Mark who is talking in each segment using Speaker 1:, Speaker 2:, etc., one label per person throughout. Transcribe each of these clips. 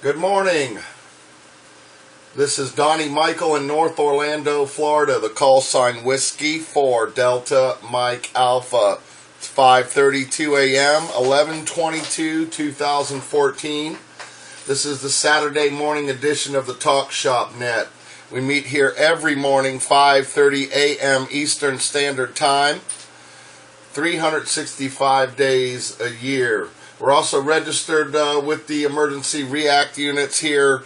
Speaker 1: Good morning. This is DonnyMichael in North Orlando, Florida. The call sign Whiskey 4 Delta Mike Alpha. It's 5:32 a.m. 11/22/2014. This is the Saturday morning edition of the Talkshop Net. We meet here every morning 5:30 a.m. Eastern Standard Time, 365 days a year. We're also registered with the emergency react units here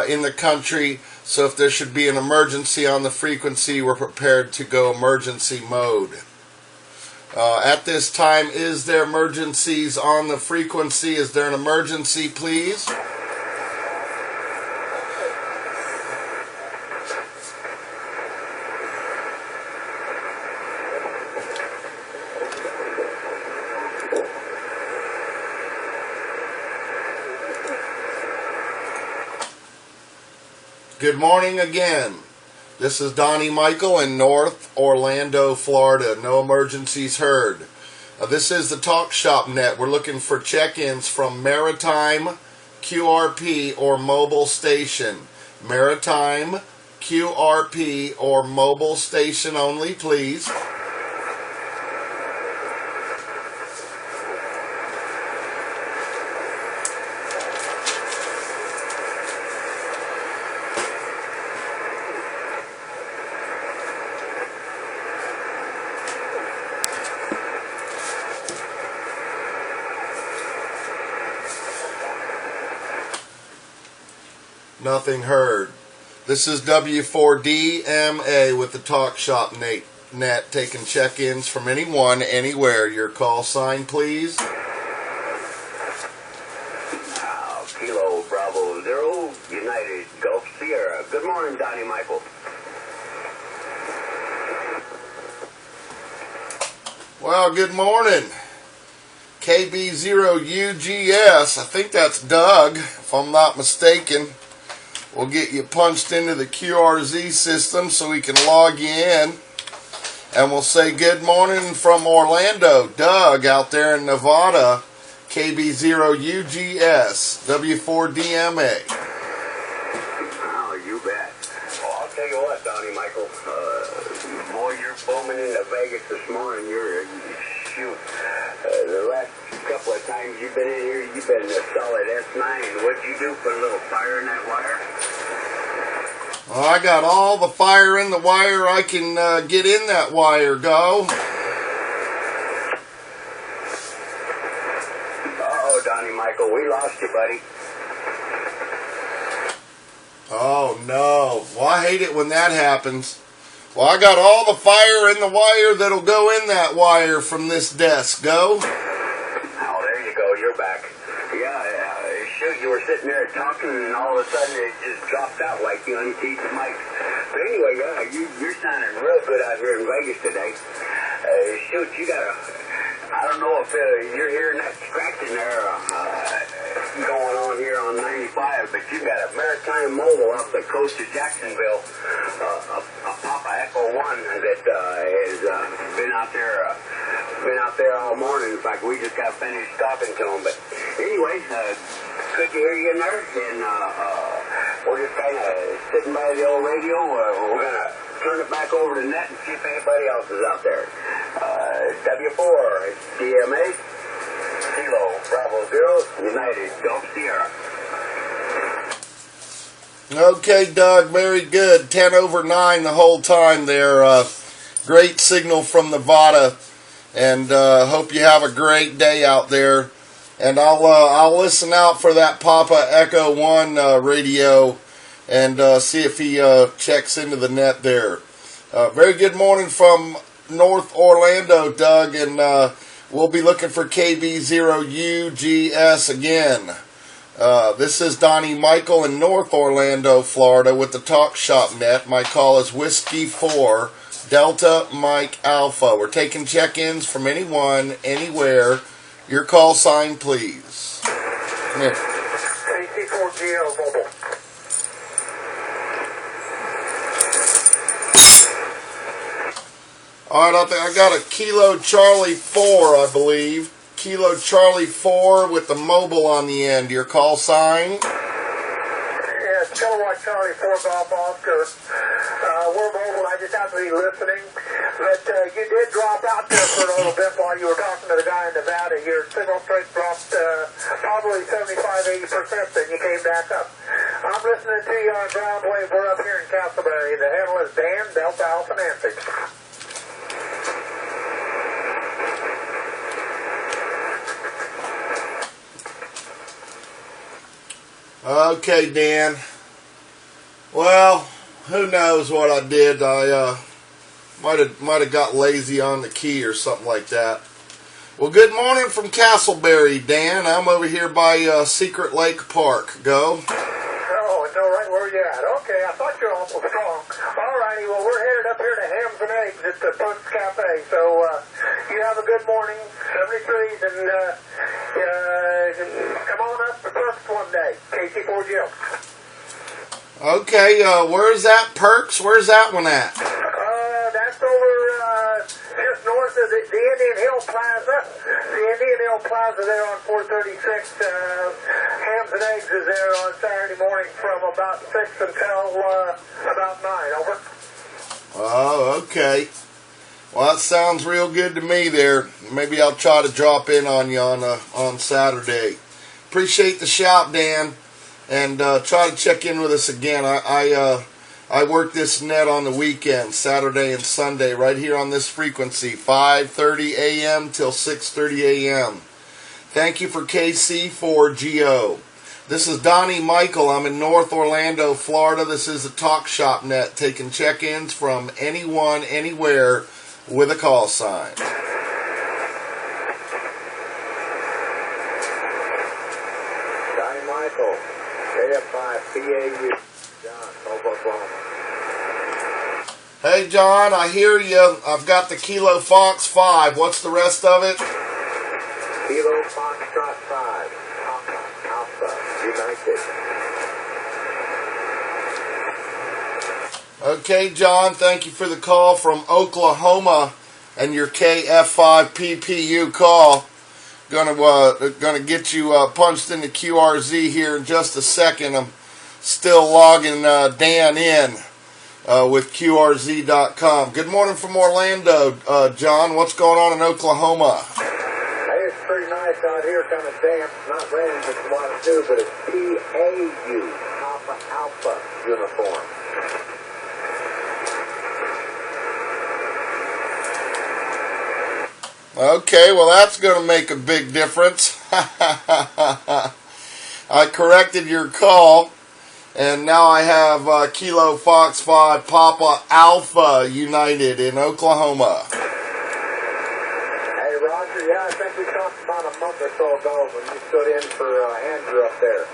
Speaker 1: in the country, so if there should be an emergency on the frequency, we're prepared to go emergency mode. At this time, is there emergencies on the frequency? Is there an emergency, please? Good morning again. This is DonnyMichael in North Orlando, Florida. No emergencies heard. This is the Talkshop Net. We're looking for check-ins from Maritime, QRP, or mobile station. Maritime, QRP, or mobile station only, please. Nothing heard. This is W4DMA with the Talkshop Net, taking check-ins from anyone, anywhere. Your call sign, please.
Speaker 2: Kilo Bravo 0, United Gulf Sierra. Good morning, DonnyMichael.
Speaker 1: Well, good morning. KB0UGS. I think that's Doug, if I'm not mistaken. We'll get you punched into the QRZ system so we can log you in. And we'll say good morning from Orlando. Doug out there in Nevada. KB0UGS. W4DMA.
Speaker 2: Oh, you bet. Well, I'll tell you what, DonnyMichael. Boy, you're booming into Vegas this morning. Shoot. The last couple of times you've been in here, you've been a solid S9. What'd you do? Put a little fire in that wire?
Speaker 1: Well, I got all the fire in the wire I can get in that wire, go.
Speaker 2: Uh-oh, DonnyMichael, we lost you, buddy.
Speaker 1: Oh, no. Well, I hate it when that happens. Well, I got all the fire in the wire that'll go in that wire from this desk, go.
Speaker 2: Oh, there you go, you're back. Yeah, shoot, you were sitting there talking, and all of a sudden it just dropped out like you unkeyed the mic. But anyway, yeah, you're sounding real good out here in Vegas today. Shoot, you got I don't know if you're hearing that scratching there going on here on 95, but you got a Maritime Mobile off the coast of Jacksonville, a Papa Echo 1 that has been out there all morning. In fact, we just got finished talking to him. But anyway, good to hear you in there, and we're just kind of sitting by the old radio. We're going to turn it back over to net and see if anybody else is out there. W4DMA, Kilo Bravo 0, United Gulf Sierra.
Speaker 1: Okay, Doug, very good. 10 over 9 the whole time there. Great signal from Nevada, and hope you have a great day out there. And I'll listen out for that Papa Echo 1 radio and see if he checks into the net there. Very good morning from North Orlando, Doug, and we'll be looking for KB0UGS again. This is DonnyMichael in North Orlando, Florida with the Talkshop Net. My call is Whiskey 4 Delta Mike Alpha. We're taking check-ins from anyone, anywhere. Your call sign, please. Come here.
Speaker 2: AC4GL Mobile.
Speaker 1: All right, I got a Kilo Charlie 4, I believe. Kilo Charlie 4 with the mobile on the end. Your call sign?
Speaker 3: Kilowatt Charlie 4 Golf Oscar. We're mobile. I just have to be listening. But you did drop out there for a little bit while you were talking to the guy in Nevada. Your signal strength dropped probably 75-80%, then you came back up. I'm listening to you on ground wave. We're up here in Castleberry. The handle is Dan, Delta Alpha Nancy.
Speaker 1: Okay, Dan. Well, who knows what I did? I might have got lazy on the key or something like that. Well, good morning from Castleberry, Dan. I'm over here by Secret Lake Park. Go.
Speaker 3: Oh, it's all right where you at. Okay, I thought you were awful strong. All righty, well, we're headed up here to Hams and Eggs at the Punch Cafe. So you have a good morning, 73s, and come on up to Perks one day, KC4 Jill.
Speaker 1: Okay, where's that, Perks? Where's that one at?
Speaker 3: That's over just north of the Indian Hill Plaza. The Indian Hill Plaza there on 436. Hams and Eggs is there on Saturday morning from about 6 until about 9. Over.
Speaker 1: Oh, okay. Well, that sounds real good to me there. Maybe I'll try to drop in on you on Saturday. Appreciate the shout, Dan. And try to check in with us again. I work this net on the weekend, Saturday and Sunday, right here on this frequency, 5:30 a.m. till 6:30 a.m. Thank you for KC4GO. This is DonnyMichael. I'm in North Orlando, Florida. This is the Talkshop net, taking check-ins from anyone, anywhere, with a call sign.
Speaker 3: DonnyMichael, KF5 PAU, John, Oklahoma.
Speaker 1: Hey, John, I hear you. I've got the Kilo Fox 5. What's the rest of it?
Speaker 3: Kilo Foxtrot 5, Alpha, United.
Speaker 1: Okay, John, thank you for the call from Oklahoma and your KF5 PPU call. Gonna get you punched into QRZ here in just a second. I'm still logging Dan in with QRZ.com. Good morning from Orlando, John. What's going on in Oklahoma?
Speaker 3: Hey, it's pretty nice out here, kind of damp. Not raining just a lot of dew, but it's PAU, Alpha uniform.
Speaker 1: Okay, well that's going to make a big difference. I corrected your call, and now I have Kilo Fox 5 Papa Alpha United in Oklahoma.
Speaker 3: Hey, Roger, yeah, I think we talked about a month or so ago when you stood in for Andrew up there.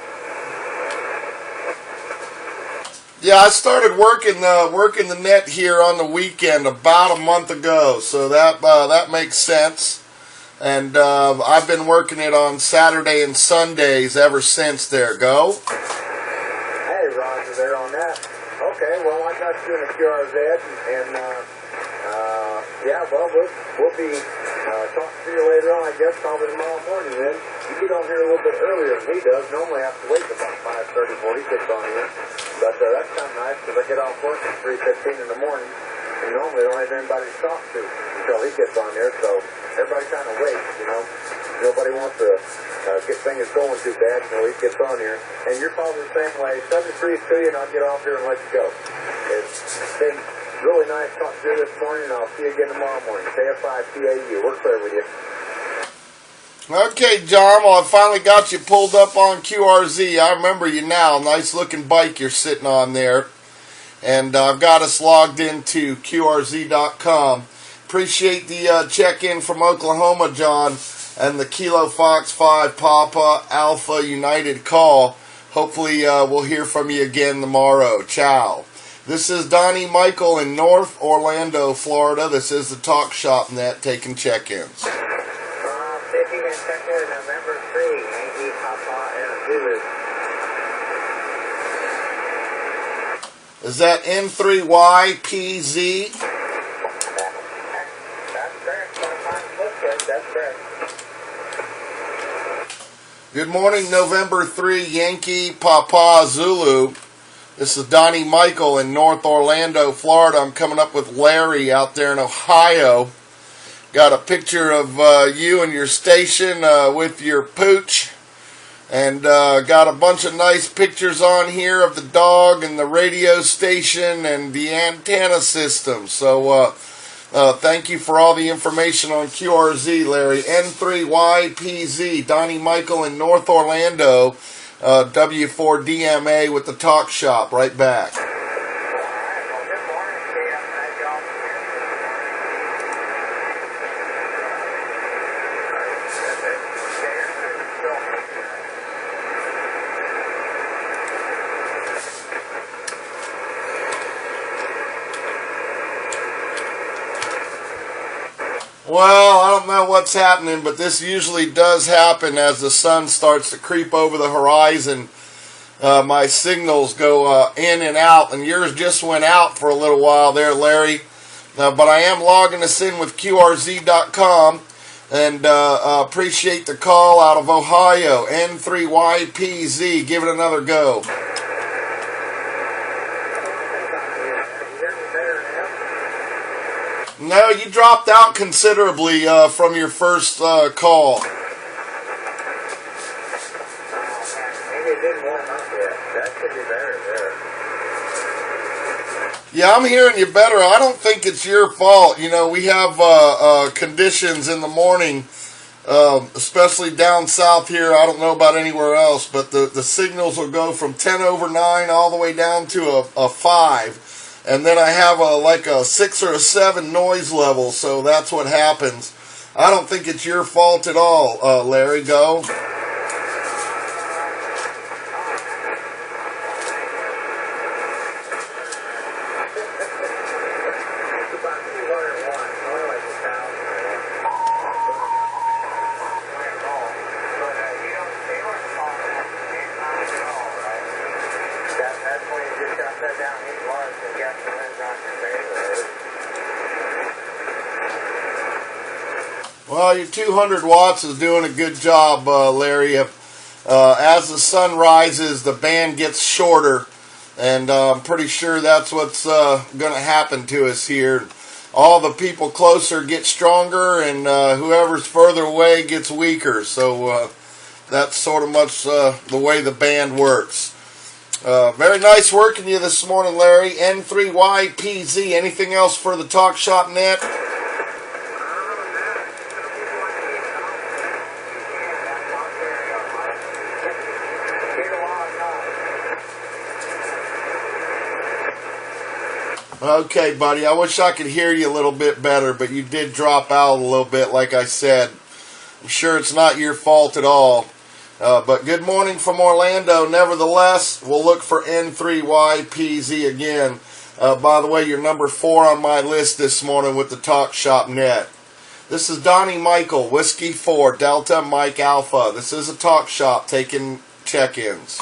Speaker 1: Yeah, I started working the net here on the weekend about a month ago, so that makes sense. And I've been working it on Saturday and Sundays ever since. There, go.
Speaker 3: Hey, Roger, there on that. Okay, well, I got you in a QRZ, and yeah, well, we'll be talking to you later on, I guess, probably tomorrow morning then. You get on here a little bit earlier than he does. Normally I have to wait about 5:30 before he gets on here. But that's kind of nice because I get off work at 3:15 in the morning, and normally I don't have anybody to talk to until he gets on there, so everybody kind of waits, you know. Nobody wants to get things going too bad until he gets on here. And you're probably the same way. 73 to you, and I'll get off here and let you go. It's been really nice talking to you this morning, and I'll see you again tomorrow morning. KF5 PAU. We're clear with you.
Speaker 1: Okay, John, well, I finally got you pulled up on QRZ. I remember you now. Nice looking bike you're sitting on there. And I've got us logged into QRZ.com. Appreciate the check-in from Oklahoma, John, and the Kilo Fox 5 Papa Alpha United call. Hopefully we'll hear from you again tomorrow. Ciao. This is DonnyMichael in North Orlando, Florida. This is the Talkshop net taking check-ins.
Speaker 3: Taking and check-in November 3, Yankee Papa and Zulu.
Speaker 1: Is that N3YPZ?
Speaker 3: That's correct. Sometimes looks good. That's correct.
Speaker 1: Good morning, November 3, Yankee Papa Zulu. This is DonnyMichael in North Orlando, Florida. I'm coming up with Larry out there in Ohio. Got a picture of you and your station with your pooch. And got a bunch of nice pictures on here of the dog and the radio station and the antenna system. So thank you for all the information on QRZ, Larry. N3YPZ, DonnyMichael in North Orlando. W4DMA with the Talkshop. Right back. Well, I don't know what's happening, but this usually does happen as the sun starts to creep over the horizon. My signals go in and out, and yours just went out for a little while there, Larry. But I am logging us in with QRZ.com, and appreciate the call out of Ohio, N3YPZ. Give it another go. No, you dropped out considerably from your first call.
Speaker 3: Maybe it didn't warm up yet. That could be better there.
Speaker 1: Yeah, I'm hearing you better. I don't think it's your fault. You know, we have conditions in the morning, especially down south here. I don't know about anywhere else, but the signals will go from 10 over 9 all the way down to a 5. And then I have like a 6 or a 7 noise level, so that's what happens. I don't think it's your fault at all, Larry. Go. Well, your 200 watts is doing a good job, Larry. As the sun rises, the band gets shorter, and I'm pretty sure that's what's going to happen to us here. All the people closer get stronger, and whoever's further away gets weaker. So that's sort of much the way the band works. Very nice working you this morning, Larry. N3YPZ. Anything else for the Talkshop net? Okay, buddy, I wish I could hear you a little bit better, but you did drop out a little bit, like I said. I'm sure it's not your fault at all. But good morning from Orlando. Nevertheless, we'll look for N3YPZ again. By the way, you're number 4 on my list this morning with the Talkshop net. This is DonnyMichael, Whiskey 4, Delta Mike Alpha. This is a Talkshop taking check-ins.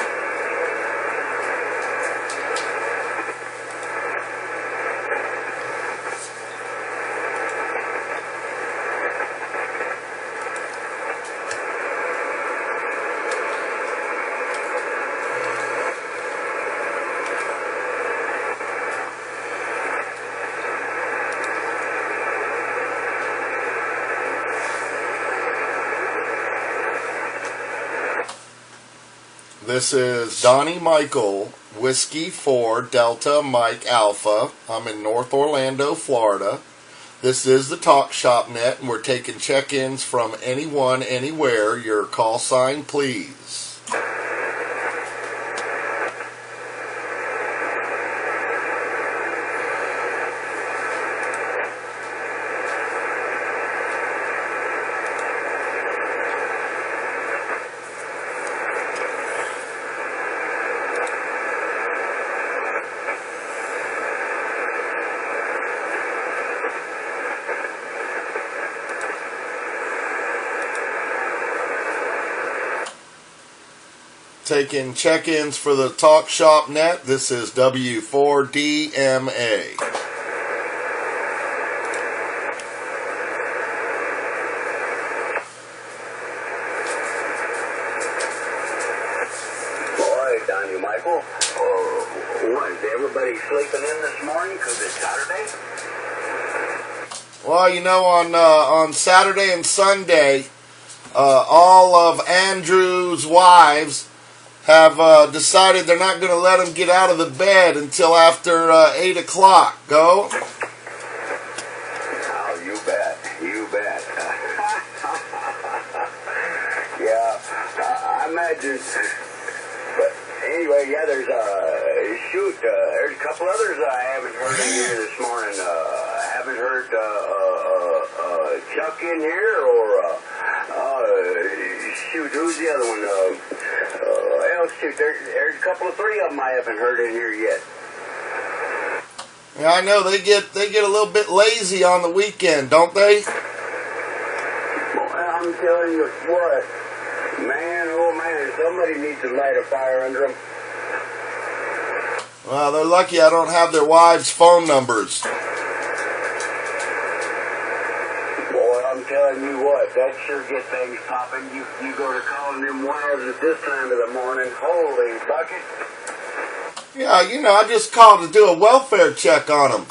Speaker 1: This is DonnyMichael, Whiskey 4, Delta Mike Alpha. I'm in North Orlando, Florida. This is the Talkshop net, and we're taking check-ins from anyone, anywhere. Your call sign, please. Taking check-ins for the Talkshop net. This is W4DMA.
Speaker 2: Boy, DonnyMichael. Michael. What, is everybody sleeping in this morning because it's Saturday?
Speaker 1: Well, you know, on Saturday and Sunday, all of Andrew's wives have decided they're not going to let him get out of the bed until after 8 o'clock. Go?
Speaker 2: Oh, you bet. You bet. Yeah, I imagine. But anyway, yeah, there's there's a couple others I haven't heard in here this morning. Haven't heard Chuck in here, or who's the other one? There's a couple of three of them I haven't heard in here yet.
Speaker 1: Yeah, I know they get a little bit lazy on the weekend, don't they?
Speaker 2: Well, I'm telling you what, man, oh man, somebody needs to light a fire under them.
Speaker 1: Well, they're lucky I don't have their wives' phone numbers.
Speaker 2: I'm telling you what, that sure gets things popping. You go to calling them wives at this time of the morning. Holy bucket.
Speaker 1: Yeah, you know, I just called to do a welfare check on them.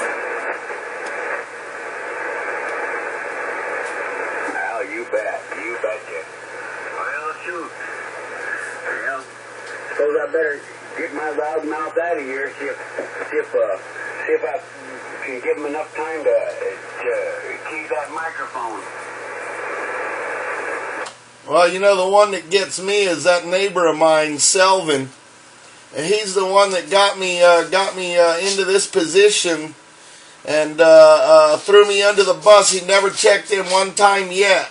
Speaker 2: Well, you bet. You betcha. Well, shoot. Well, suppose I better get my loud mouth out of here, see if I can give them enough time to key that microphone.
Speaker 1: Well, you know, the one that gets me is that neighbor of mine, Selvin, and he's the one that got me into this position and threw me under the bus. He never checked in one time yet.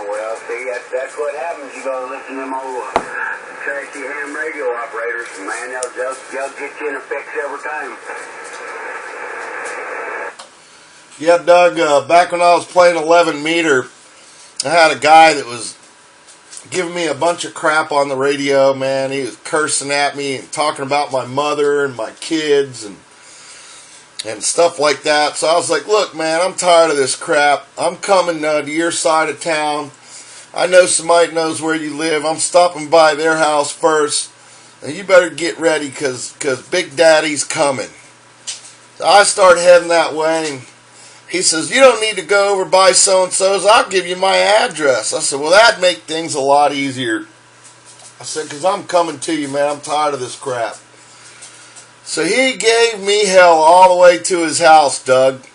Speaker 2: Well, see, that's what happens. You gotta listen to them old trashy ham radio operators. Man, they'll get you in a fix every time.
Speaker 1: Yeah, Doug, back when I was playing 11 meter, I had a guy that was giving me a bunch of crap on the radio, man. He was cursing at me and talking about my mother and my kids and stuff like that. So I was like, look, man, I'm tired of this crap. I'm coming to your side of town. I know somebody knows where you live. I'm stopping by their house first. And you better get ready because Big Daddy's coming. So I started heading that way. And he says, you don't need to go over by so-and-so's. I'll give you my address. I said, well, that'd make things a lot easier. I said, because I'm coming to you, man. I'm tired of this crap. So he gave me hell all the way to his house, Doug.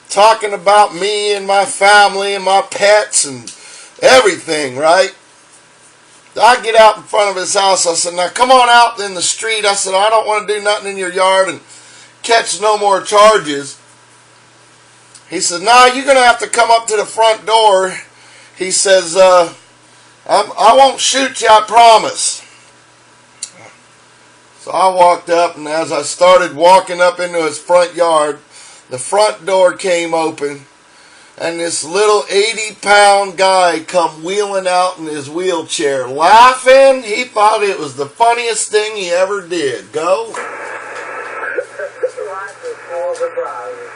Speaker 1: Talking about me and my family and my pets and everything, right? I get out in front of his house. I said, now come on out in the street. I said, I don't want to do nothing in your yard and catch no more charges. He said, no, you're going to have to come up to the front door. He says, I won't shoot you, I promise. So I walked up, and as I started walking up into his front yard, the front door came open, and this little 80-pound guy come wheeling out in his wheelchair, laughing. He thought it was the funniest thing he ever did. Go.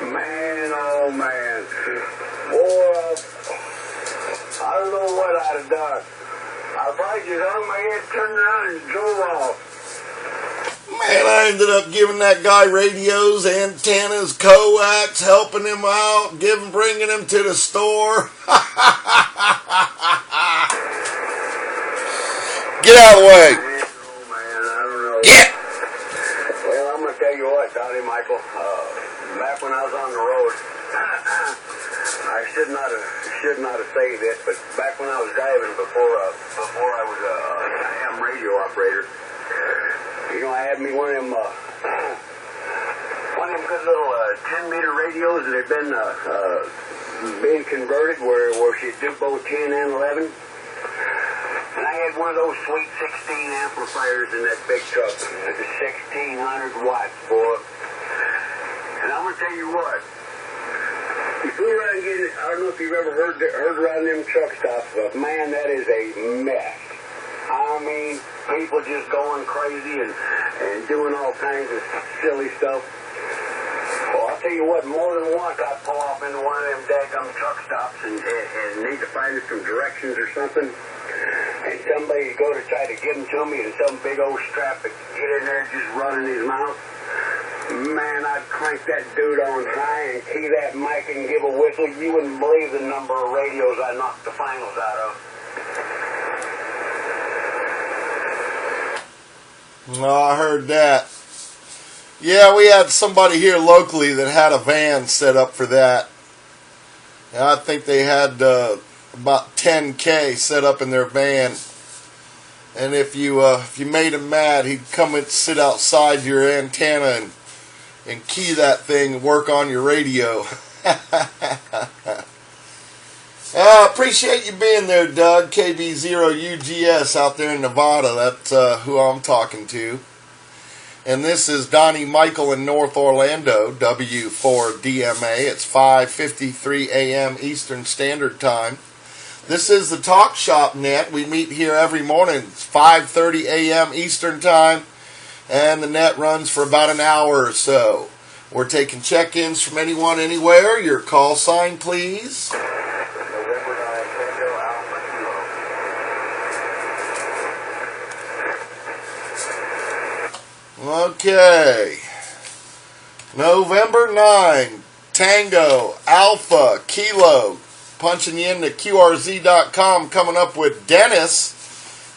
Speaker 2: Man, oh man. Boy, I don't know what I'd have done. I probably just hung my head, turned around, and drove off.
Speaker 1: Man, I ended up giving that guy radios, antennas, coax, helping him out, bringing him to the store. Get out of the way.
Speaker 2: Man, oh man, I don't know.
Speaker 1: Get.
Speaker 2: Well, I'm going to tell you what, DonnyMichael, back when I was on the road, I should not have said this, but back when I was driving before I was a ham radio operator, you know, I had me one of them good little 10-meter radios that had been being converted where she'd do both 10 and 11. And I had one of those sweet 16 amplifiers in that big truck, 1,600 watts, boy. And I'm going to tell you what, if we were around getting, I don't know if you've ever heard around them truck stops, but man, that is a mess. I mean, people just going crazy and doing all kinds of silly stuff. Well, I'll tell you what, more than once I pull off into one of them daggum truck stops and need to find some directions or something. and somebody go to try to give them to me, and some big old strap would get in there just running his mouth. Man, I'd crank that dude on high and key that mic and give a whistle. You wouldn't believe the number of radios I knocked the finals out of.
Speaker 1: Oh, I heard that. Yeah, we had somebody here locally that had a van set up for that. And I think they had about 10K set up in their van. And if you made him mad, he'd come and sit outside your antenna and key that thing and work on your radio. Appreciate you being there, Doug. KB0UGS out there in Nevada. That's who I'm talking to. And this is DonnyMichael in North Orlando, W4DMA. It's 5:53 a.m. Eastern Standard Time. This is the Talkshop net. We meet here every morning. It's 5:30 a.m. Eastern Time, and the net runs for about an hour or so. We're taking check-ins from anyone, anywhere. Your call sign, please.
Speaker 3: November 9, Tango Alpha Kilo.
Speaker 1: Okay. November 9, Tango Alpha Kilo. Punching you into QRZ.com, coming up with Dennis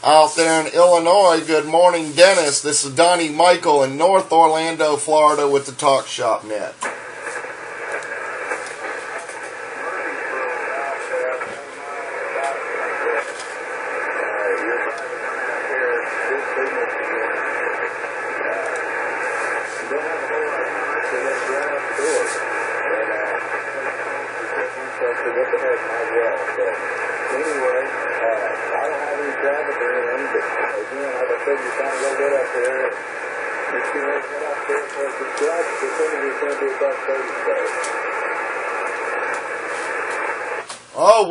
Speaker 1: out there in Illinois. Good morning, Dennis. This is DonnyMichael in North Orlando, Florida with the Talkshop net. Oh,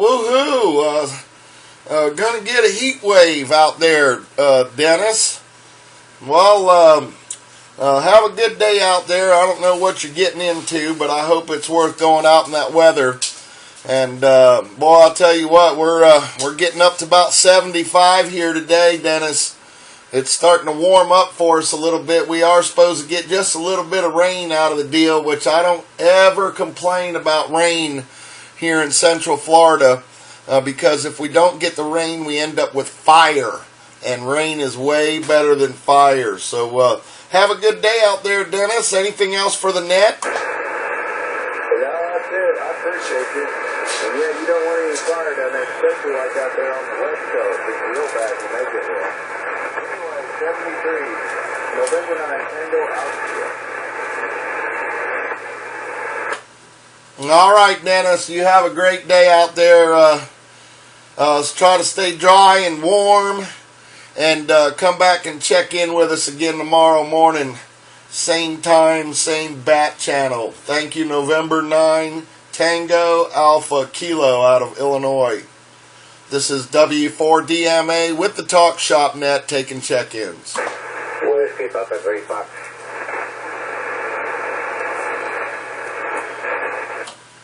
Speaker 1: woohoo! Gonna get a heat wave out there, Dennis. Well, have a good day out there. I don't know what you're getting into, but I hope it's worth going out in that weather. And boy, I'll tell you what, we're getting up to about 75 here today, Dennis. It's starting to warm up for us a little bit. We are supposed to get just a little bit of rain out of the deal, which I don't ever complain about rain here in Central Florida, because if we don't get the rain, we end up with fire, and rain is way better than fire. So have a good day out there, Dennis. Anything else for the net?
Speaker 3: Yeah, that's it. I appreciate you. And yeah, you don't want any fire down there, especially like out there on the West Coast. It's real bad to make it there. Anyway, 73, November 9, Tango Alpha.
Speaker 1: All right, Dennis, you have a great day out there. Let's try to stay dry and warm, and come back and check in with us again tomorrow morning. Same time, same bat channel. Thank you, November 9, Tango Alpha Kilo out of Illinois. This is W4DMA with the Talkshop net taking check-ins.
Speaker 2: Whiskey Papa 3 Fox.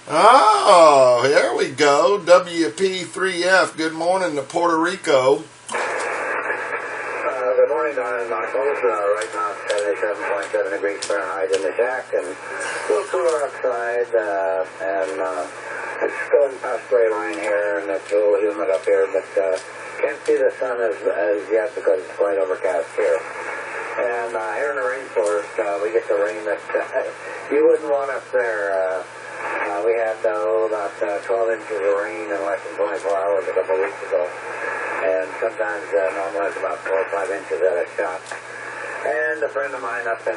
Speaker 1: Oh, here we go. WP3F. Good morning to Puerto Rico.
Speaker 2: Good morning, DonnyMichael. Right now it's 77.7 degrees Fahrenheit in the shack, and a little cooler outside, and it's going past spray line here, and it's a little humid up here, but can't see the sun as yet because it's quite overcast here. And here in the rainforest, we get the rain that you wouldn't want up there. We had about 12 inches of rain in less than 24 hours a couple of weeks ago. And sometimes normally it's about 4 or 5 inches at a shot. And a friend of mine up in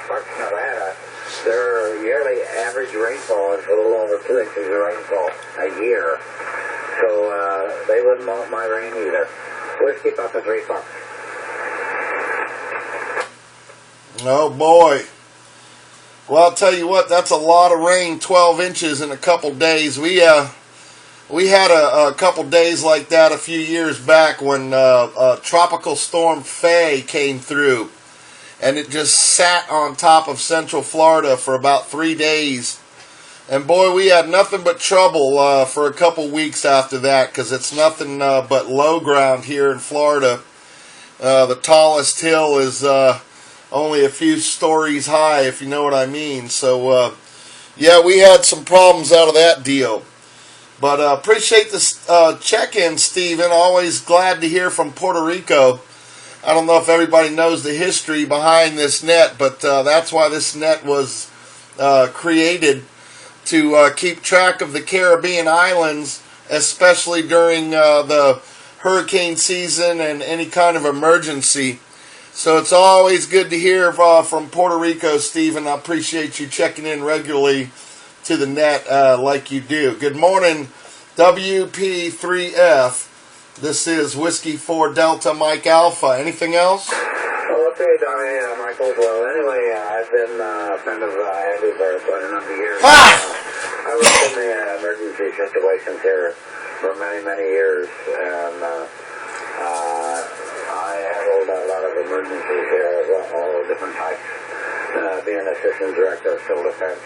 Speaker 2: Sparks, Nevada, their yearly average rainfall is a little over 2 inches of rainfall a year. So they wouldn't want my rain either. Whiskey Papa 3 Fox.
Speaker 1: Oh boy. Well, I'll tell you what, that's a lot of rain, 12 inches in a couple days. We had a couple days like that a few years back when Tropical Storm Faye came through, and it just sat on top of Central Florida for about 3 days. And boy, we had nothing but trouble for a couple weeks after that, because it's nothing but low ground here in Florida. The tallest hill is only a few stories high, if you know what I mean. So, yeah, we had some problems out of that deal. But appreciate the check-in, Stephen. Always glad to hear from Puerto Rico. I don't know if everybody knows the history behind this net, but that's why this net was created, to keep track of the Caribbean islands, especially during the hurricane season and any kind of emergency. So it's always good to hear from Puerto Rico, Stephen. I appreciate you checking in regularly to the net like you do. Good morning, WP3F. This is Whiskey 4 Delta Mike Alpha. Anything else?
Speaker 3: Okay, DonnyMichael. Well, anyway, I've been a friend of Andy for quite a number of years. I was in the emergency situations here for many, many years, and I handled a lot of emergencies here, all different types, being assistant director of civil defense,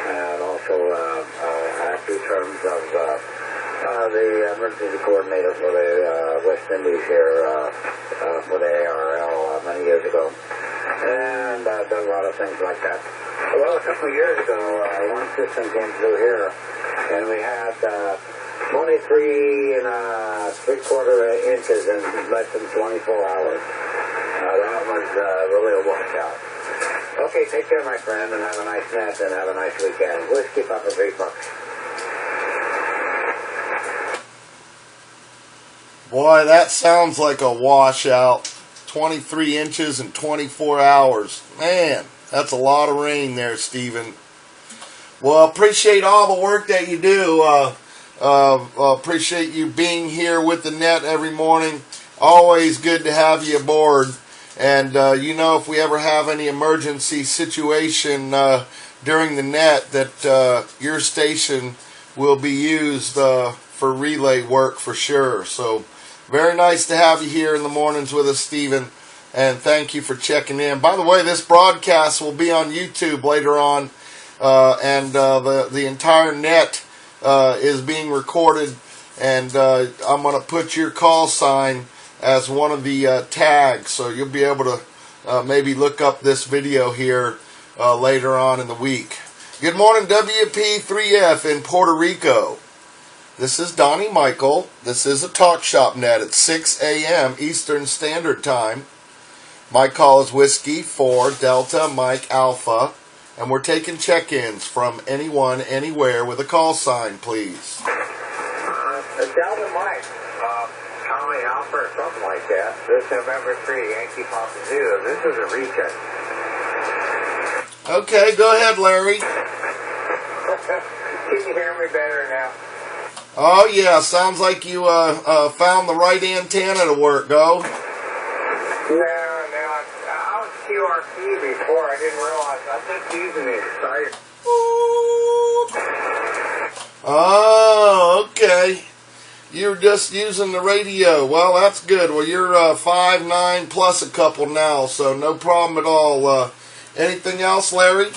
Speaker 3: and also I have 2 terms of the emergency coordinator for the West Indies here for the ARL many years ago, and I've done a lot of things like that. Well, a couple of years ago, one system came through here, and we had 23 and 3/4 inches in less than 24 hours. That was really a washout. Okay, take care, my friend, and have a nice net, and have a nice weekend. Whiskey Papa 3 bucks.
Speaker 1: Boy, that sounds like a washout. 23 inches in 24 hours. Man, that's a lot of rain there, Stephen. Well, appreciate all the work that you do. Appreciate you being here with the net every morning. Always good to have you aboard. And, you know, if we ever have any emergency situation during the net, that your station will be used for relay work for sure. So, very nice to have you here in the mornings with us, Stephen. And thank you for checking in. By the way, this broadcast will be on YouTube later on. And the entire net is being recorded. And I'm going to put your call sign as one of the tags. So you'll be able to maybe look up this video here later on in the week. Good morning, WP3F in Puerto Rico. This is DonnyMichael. This is a Talkshop net at 6 a.m. Eastern Standard Time. My call is Whiskey 4 Delta Mike Alpha. And we're taking check-ins from anyone, anywhere with a call sign, please.
Speaker 3: Delta Mike, Charlie Alpha or something like that. This November 3, Yankee Papa Zulu. This is a recheck.
Speaker 1: Okay, go ahead, Larry.
Speaker 3: Can you hear me better now?
Speaker 1: Oh, yeah, sounds like you found the right antenna to work, go.
Speaker 3: No, I was QRP before. I didn't realize. I was just using it. Sorry.
Speaker 1: Oh, okay. You're just using the radio. Well, that's good. Well, you're 5'9" plus a couple now, so no problem at all. Anything else, Larry?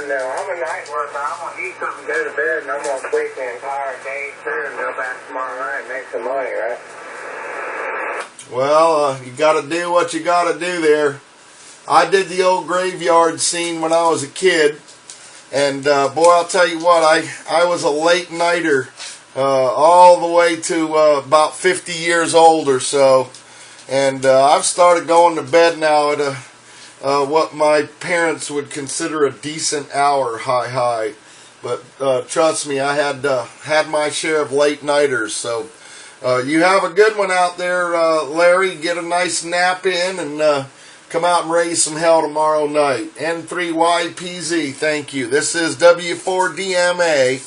Speaker 3: No. I'm a night worker. I'm going to eat something, go to bed, and I'm going to sleep the entire day through and go back tomorrow night and make some money, right?
Speaker 1: Well, you got to do what you got to do there. I did the old graveyard scene when I was a kid. And, boy, I'll tell you what, I was a late nighter all the way to about 50 years old or so. And I've started going to bed now at what my parents would consider a decent hour, high. But trust me, I had my share of late nighters. So you have a good one out there, Larry. Get a nice nap in and come out and raise some hell tomorrow night. N3YPZ, thank you. This is W4DMA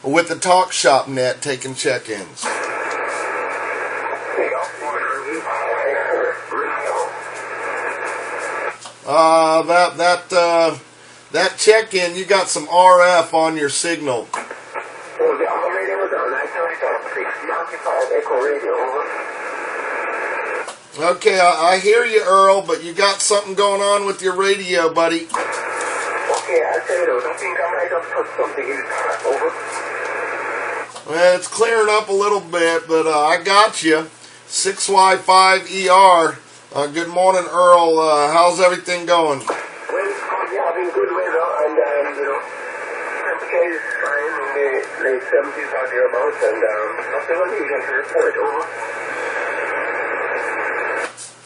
Speaker 1: with the Talkshop net taking check-ins. That check-in, you got some RF on your signal. Okay, I hear you, Earl, but you got something going on with your radio, buddy.
Speaker 2: Yeah, I'll tell you though, I think I might have touched something in over.
Speaker 1: Well, it's clearing up a little bit, but I got you. 6Y5ER. Good morning, Earl. How's everything going?
Speaker 2: Well, yeah, having good weather and, temperature is fine in the late 70s or thereabouts and nothing unusual to report over.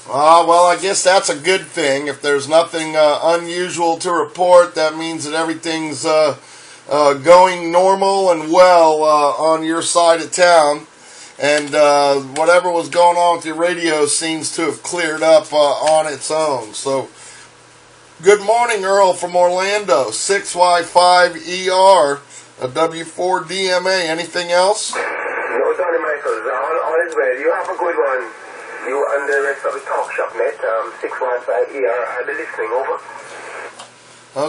Speaker 1: Well, I guess that's a good thing. If there's nothing unusual to report, that means that everything's going normal and well on your side of town. And whatever was going on with your radio seems to have cleared up on its own. So, good morning, Earl from Orlando, 6Y5ER, a W4DMA. Anything else?
Speaker 2: No, DonnyMichael, all is well. You have a good one. You and the rest of the Talkshop net, 615ER, I'll be listening, over.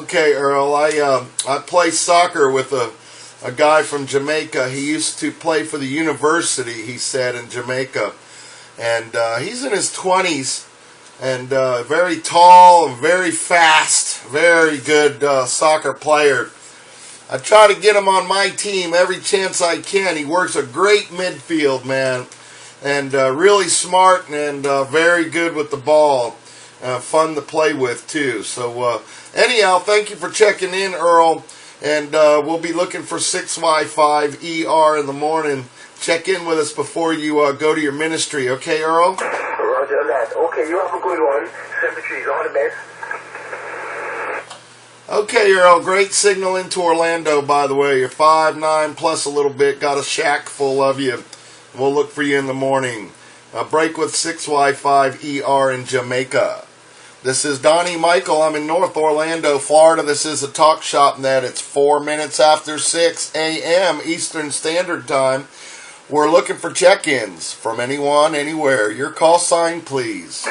Speaker 1: Okay, Earl, I play soccer with a guy from Jamaica. He used to play for the university, he said, in Jamaica. And he's in his 20s and very tall, very fast, very good soccer player. I try to get him on my team every chance I can. He works a great midfield, man. And really smart and very good with the ball. Fun to play with, too. So, anyhow, thank you for checking in, Earl. And we'll be looking for 6Y5ER in the morning. Check in with us before you go to your ministry. Okay, Earl?
Speaker 2: Roger that. Okay, you have a good one. 73, all the best.
Speaker 1: Okay, Earl, great signal into Orlando, by the way. You're 5'9" plus a little bit. Got a shack full of you. We'll look for you in the morning. Break with 6Y5ER in Jamaica. This is DonnyMichael. I'm in North Orlando, Florida. This is a Talkshop net. It's 4 minutes after 6 a.m. Eastern Standard Time. We're looking for check-ins from anyone, anywhere. Your call sign, please.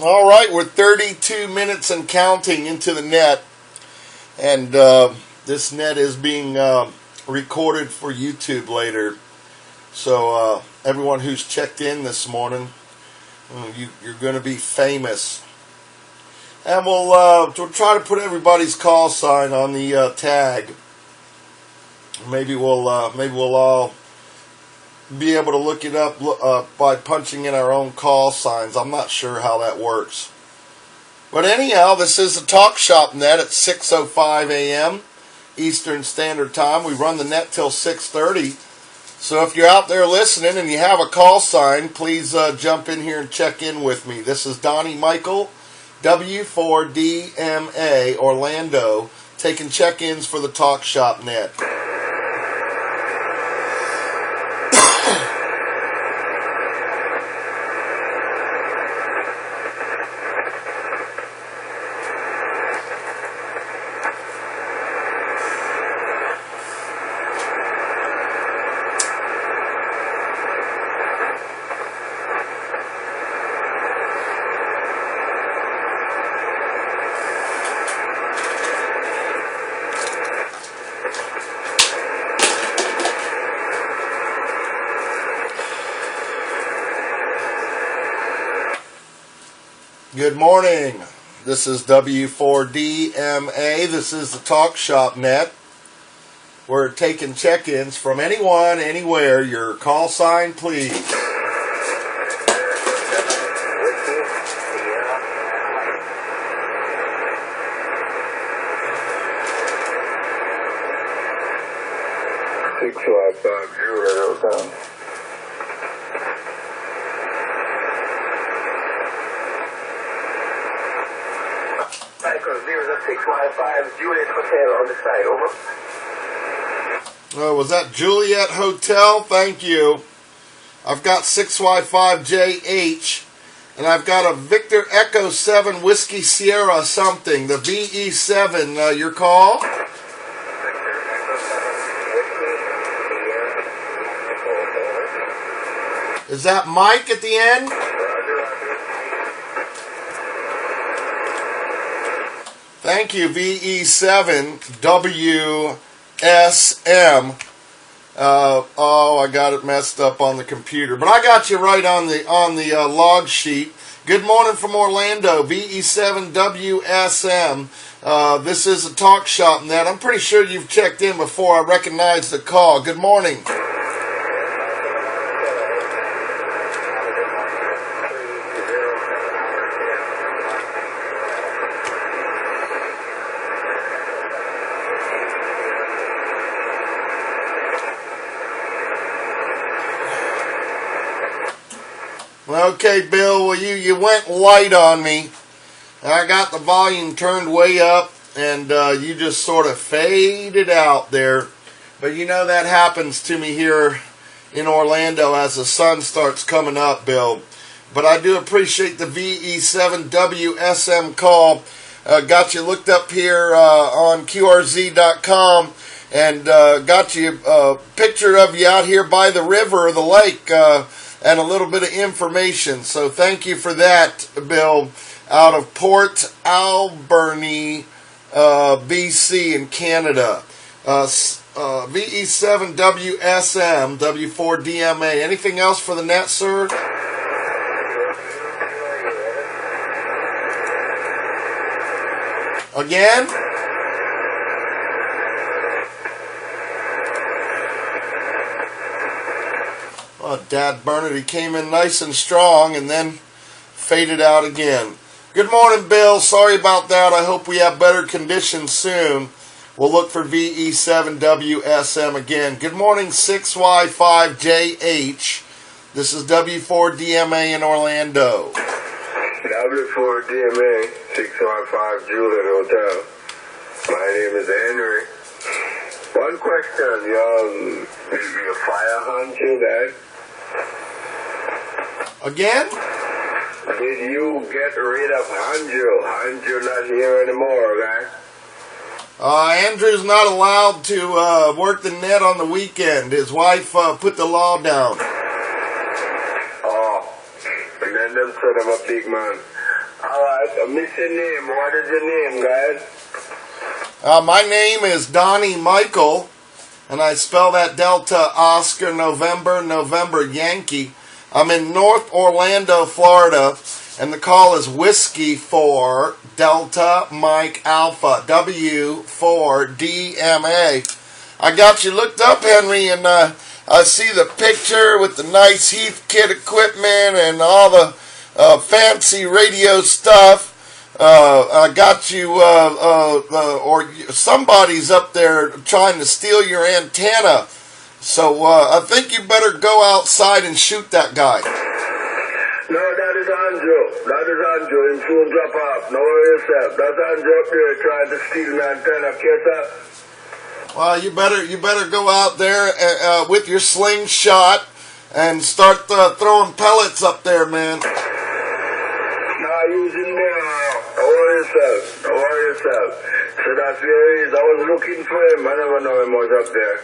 Speaker 1: All right, we're 32 minutes and counting into the net, and this net is being recorded for YouTube later. So everyone who's checked in this morning, you're going to be famous. And we'll try to put everybody's call sign on the tag. Maybe we'll all be able to look it up by punching in our own call signs. I'm not sure how that works. But anyhow, this is the Talkshop net at 6:05 a.m. Eastern Standard Time. We run the net till 6:30. So if you're out there listening and you have a call sign, please jump in here and check in with me. This is DonnyMichael, W4DMA, Orlando, taking check-ins for the Talkshop net. Good morning. This is W4DMA. This is the Talkshop net. We're taking check-ins from anyone, anywhere. Your call sign, please.
Speaker 2: There's a 615 Juliet Hotel on the side, over.
Speaker 1: Oh, was that Juliet Hotel? Thank you. I've got 6Y5JH, and I've got a Victor Echo 7 Whiskey Sierra something, the VE7. Your call? Is that Mike at the end? Thank you, VE7WSM. Oh, I got it messed up on the computer, but I got you right on the log sheet. Good morning from Orlando, VE7WSM. This is a Talkshop net. I'm pretty sure you've checked in before. I recognize the call. Good morning. Okay, Bill, well, you went light on me. I got the volume turned way up, and you just sort of faded out there. But you know that happens to me here in Orlando as the sun starts coming up, Bill. But I do appreciate the VE7WSM call. Got you looked up here on QRZ.com, and got you a picture of you out here by the river or the lake, and a little bit of information. So thank you for that, Bill, out of Port Alberni, BC in Canada. VE7WSM, W4DMA. Anything else for the net, sir? Again? Oh, Dad Bernard, he came in nice and strong and then faded out again. Good morning, Bill. Sorry about that. I hope we have better conditions soon. We'll look for VE7WSM again. Good morning, 6Y5JH. This is W4DMA in Orlando.
Speaker 4: W4DMA, 615 Juliet Hotel. My name is Henry. One question, is your fire hunter there?
Speaker 1: Again?
Speaker 4: Did you get rid of Andrew? Andrew not here anymore, right?
Speaker 1: Andrew's not allowed to work the net on the weekend. His wife put the law down.
Speaker 4: Oh, and then them son of a big man. Alright, I miss your name. What is your name, guys?
Speaker 1: My name is DonnyMichael, and I spell that Delta Oscar November Yankee. I'm in North Orlando, Florida, and the call is Whiskey 4 Delta Mike Alpha, W4DMA. I got you looked up, Henry, and I see the picture with the nice Heathkit equipment and all the fancy radio stuff. I got you, or somebody's up there trying to steal your antenna. So I think you better go outside and shoot that guy.
Speaker 4: No, that is Andrew. That is Andrew. He'll soon drop off. No worry yourself. That's Andrew up there trying to steal my antenna. Catch that?
Speaker 1: Well, you better go out there with your slingshot and start throwing pellets up there, man.
Speaker 4: Nah, using more. Don't worry yourself. Don't worry yourself. So that's where he is. I was looking for him. I never know him was up there.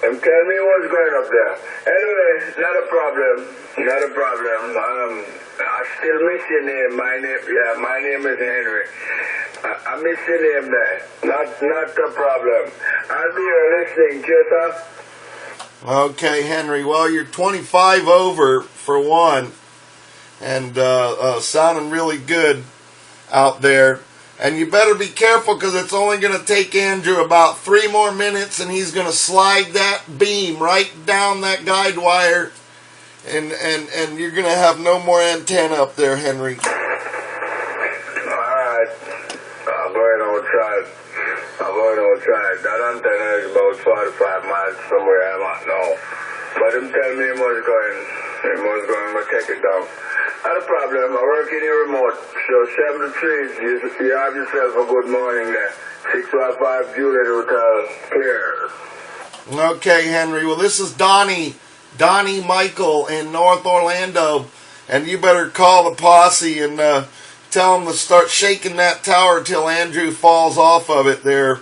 Speaker 4: And tell me what's going up there. Anyway, not a problem. Not a problem. I still miss your name. My name is Henry. I miss your name there. Not a problem. I'll be here listening, Chester.
Speaker 1: Okay, Henry. Well, you're 25 over for one, and sounding really good out there. And you better be careful, because it's only going to take Andrew about 3 more minutes, and he's going to slide that beam right down that guide wire, and you're going to have no more antenna up there, Henry.
Speaker 4: All right. I'm going outside. That antenna is about 45 miles from where I'm at now. But him tell me he was going to take it down. Not a problem. I work in your remote. So 7 to 3, you have yourself a good morning there. 615 Juliet Hotel, clear.
Speaker 1: Okay, Henry. Well, this is DonnyMichael in North Orlando, and you better call the posse and tell them to start shaking that tower till Andrew falls off of it there.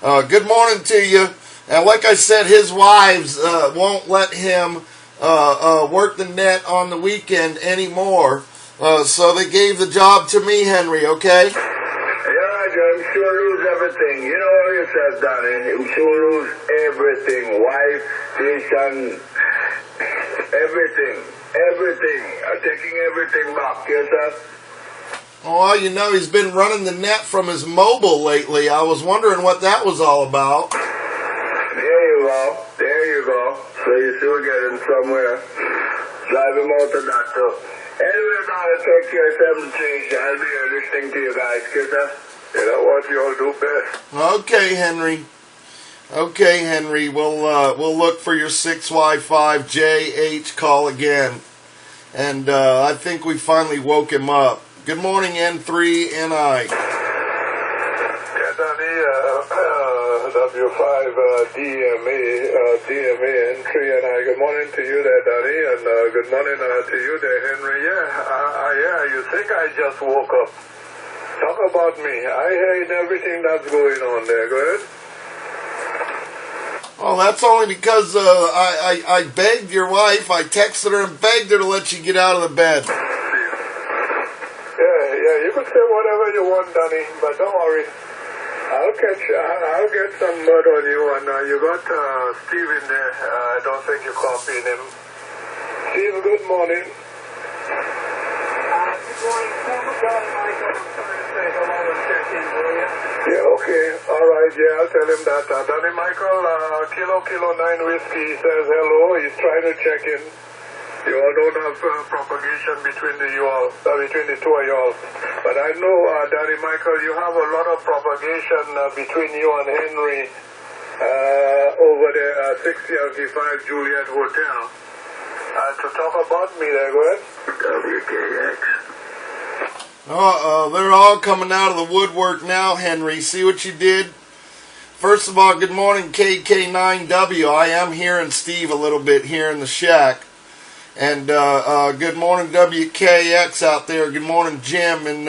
Speaker 1: Good morning to you. And like I said, his wives won't let him work the net on the weekend anymore. So they gave the job to me, Henry, okay?
Speaker 4: Yeah, him sure lose everything. You know what he says, Donny? Him sure lose everything. Wife, station, everything. Everything. I'm taking everything back, yes, sir?
Speaker 1: Oh, you know, he's been running the net from his mobile lately. I was wondering what that was all about.
Speaker 4: There you go. There you go. So you still getting somewhere. Drive him out of that, too. Anyway, Donny, take care, 7-3. I'll be here listening to you guys, yes, sir? You know what you all do best.
Speaker 1: Okay, Henry. Okay, Henry. We'll look for your 6Y5JH call again. And I think we finally woke him up. Good morning, N3NI.
Speaker 5: Yeah, Donny, W4DMA, DMA, N3NI. Good morning to you there, Donny, and good morning to you there, Henry. Yeah, you think I just woke up. Talk about me. I heard everything that's going on there. Go ahead.
Speaker 1: Oh, that's only because I begged your wife. I texted her and begged her to let you get out of the bed.
Speaker 5: Yeah, you can say whatever you want, Donny, but don't worry. I'll get some mud on you, and you got Steve in there. I don't think you copied him. Steve, good morning.
Speaker 3: Good morning, DonnyMichael. I'm trying to say hello and check in, will you?
Speaker 5: Yeah, okay. All right, yeah, I'll tell him that. DonnyMichael, Kilo 9 Whiskey says hello. He's trying to check in. You all don't have propagation between the two of y'all. But I know, DonnyMichael, you have a lot of propagation between you and Henry over there at 6095 Juliet Hotel. To talk about me there, go ahead.
Speaker 4: WKX.
Speaker 1: They're all coming out of the woodwork now, Henry. See what you did? First of all, good morning, KK9W. I am hearing Steve a little bit here in the shack. And good morning, WKX out there. Good morning, Jim in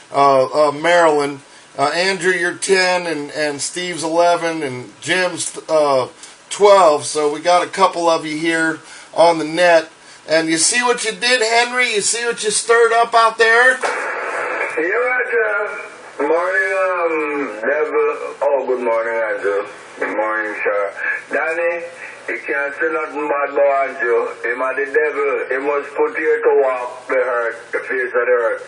Speaker 1: Maryland. Andrew, you're 10, and Steve's 11, and Jim's 12. So we got a couple of you here on the net. And you see what you did, Henry? You see what you stirred up out there?
Speaker 4: Yeah, Roger. Morning, Devil. Oh, good morning, Andrew. Good morning, sir. Donny, he can't say nothing bad about Andrew. Him and the devil, he must put here to walk the earth, the face of the earth,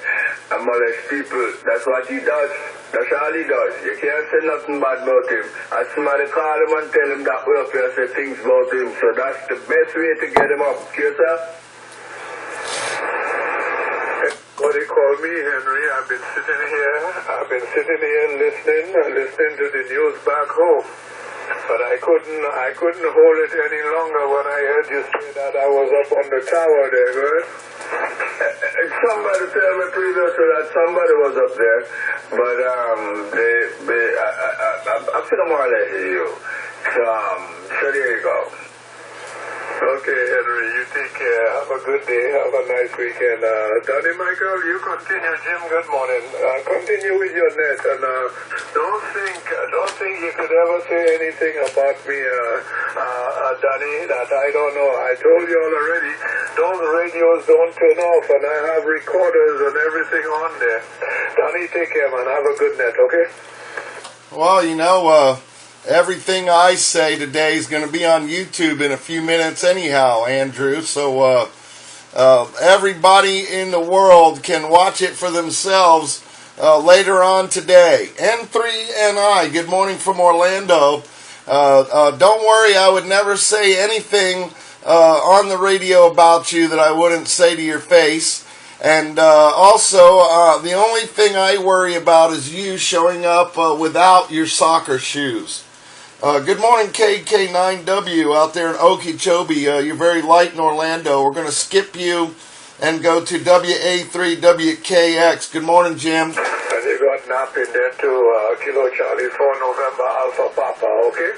Speaker 4: and molest people. That's what he does. That's all he does. You can't say nothing bad about him. And somebody call him and tell him that way up here, say things about him. So that's the best way to get him up. Okay, sir?
Speaker 5: What they call me, Henry, I've been sitting here listening to the news back home. But I couldn't hold it any longer when I heard you say that I was up on the tower there, right?
Speaker 4: Somebody told me previously that somebody was up there, but I feel more or less you. So there you go.
Speaker 5: Okay, Henry, you take care. Have a good day. Have a nice weekend. DonnyMichael, you continue. Jim, good morning. Continue with your net, and don't think you could ever say anything about me, Donny, that I don't know. I told you all already. Those radios don't turn off, and I have recorders and everything on there. Donny, take care, man. Have a good net, okay?
Speaker 1: Well, you know, everything I say today is going to be on YouTube in a few minutes anyhow, Andrew. So everybody in the world can watch it for themselves later on today. N3NI, good morning from Orlando. Don't worry, I would never say anything on the radio about you that I wouldn't say to your face. And also, the only thing I worry about is you showing up without your soccer shoes. Good morning, KK9W out there in Okeechobee. You're very light in Orlando. We're going to skip you and go to WA3WKX. Good morning, Jim.
Speaker 5: And you got nap in there too, Kilo Charlie 4 November Alpha Papa, okay?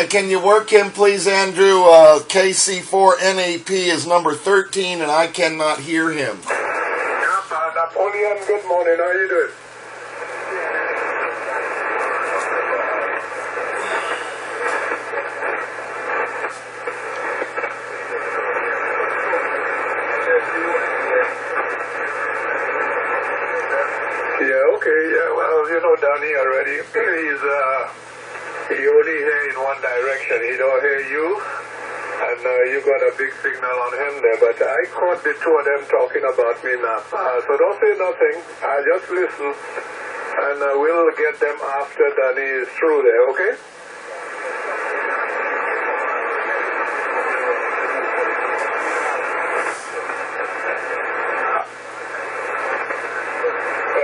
Speaker 1: Can you work him, please, Andrew? KC4NAP is number 13, and I cannot hear him.
Speaker 5: Yep, Napoleon, good morning. How you doing? Yeah, okay, yeah, well, he only hear in one direction. He don't hear you. And you got a big signal on him there. But I caught the two of them talking about me now. So don't say nothing. I just listen. And we'll get them after Donny is through there, okay?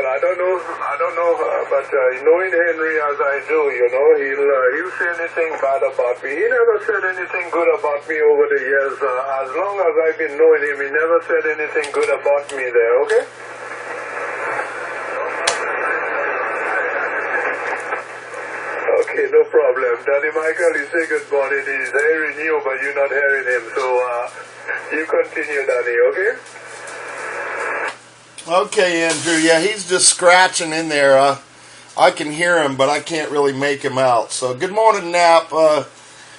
Speaker 5: I don't know, but knowing Henry as I do, you know, he'll say anything bad about me. He never said anything good about me over the years. As long as I've been knowing him, he never said anything good about me there, okay? Okay, no problem. DonnyMichael, you say good morning. He's hearing you, but you're not hearing him. So you continue, Donny, okay?
Speaker 1: Okay, Andrew. Yeah, he's just scratching in there. I can hear him, but I can't really make him out. So, good morning, Nap.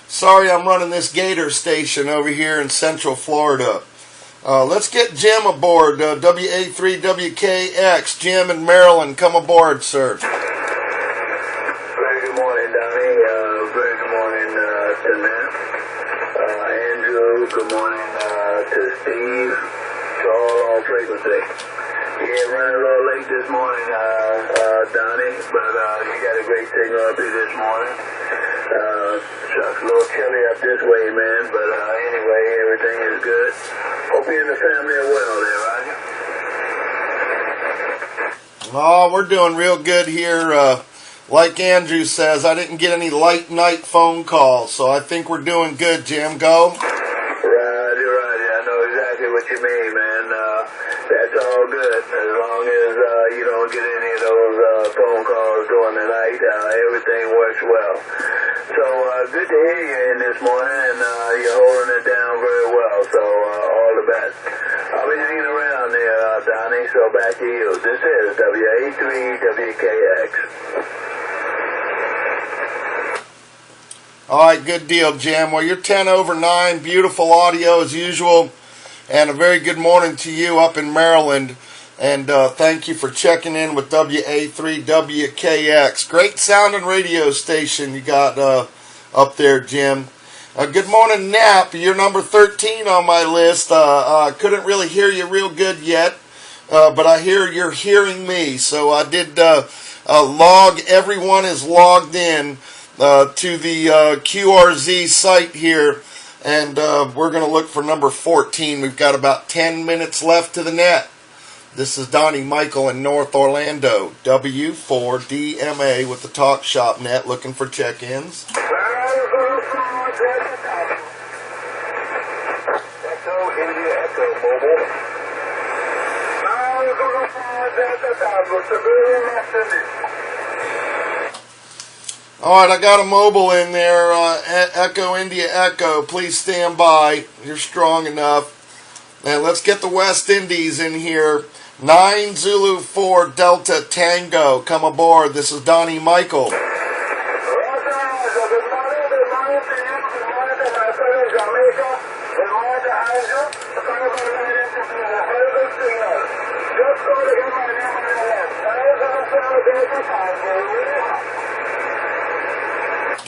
Speaker 1: Sorry I'm running this Gator station over here in Central Florida. Let's get Jim aboard. WA3WKX. Jim in Maryland, come aboard, sir.
Speaker 4: Very good morning, Donny. Very good morning to Nat. Andrew, good morning to Steve. To all on frequency. Yeah, running a little late this morning, Donny, but you got a great signal up here this morning. It's a little chilly up this way, man, but anyway, everything is good. Hope you and the family are well there, Roger.
Speaker 1: Oh, we're doing real good here. Like Andrew says, I didn't get any late night phone calls, so I think we're doing good, Jim. Go.
Speaker 4: Roger. I know exactly what you mean, man. That's all good. As long as you don't get any of those phone calls during the night, everything works well. So good to hear you in this morning, and you're holding it down very well. So all the best. I'll be hanging around there, Donny. So back to you. This is WA3WKX.
Speaker 1: All right, good deal, Jim. Well, you're 10 over 9. Beautiful audio as usual. And a very good morning to you up in Maryland. And thank you for checking in with WA3WKX. Great sounding radio station you got up there, Jim. Good morning, Nap. You're number 13 on my list. Couldn't really hear you real good yet, but I hear you're hearing me. So I did log. Everyone is logged in to the QRZ site here. And we're going to look for number 14. We've got about 10 minutes left to the net. This is DonnyMichael in North Orlando. W4DMA with the Talkshop net looking for check-ins. All right, I got a mobile in there. Echo India Echo, please stand by. You're strong enough. And let's get the West Indies in here. 9 Zulu 4 Delta Tango, come aboard. This is DonnyMichael.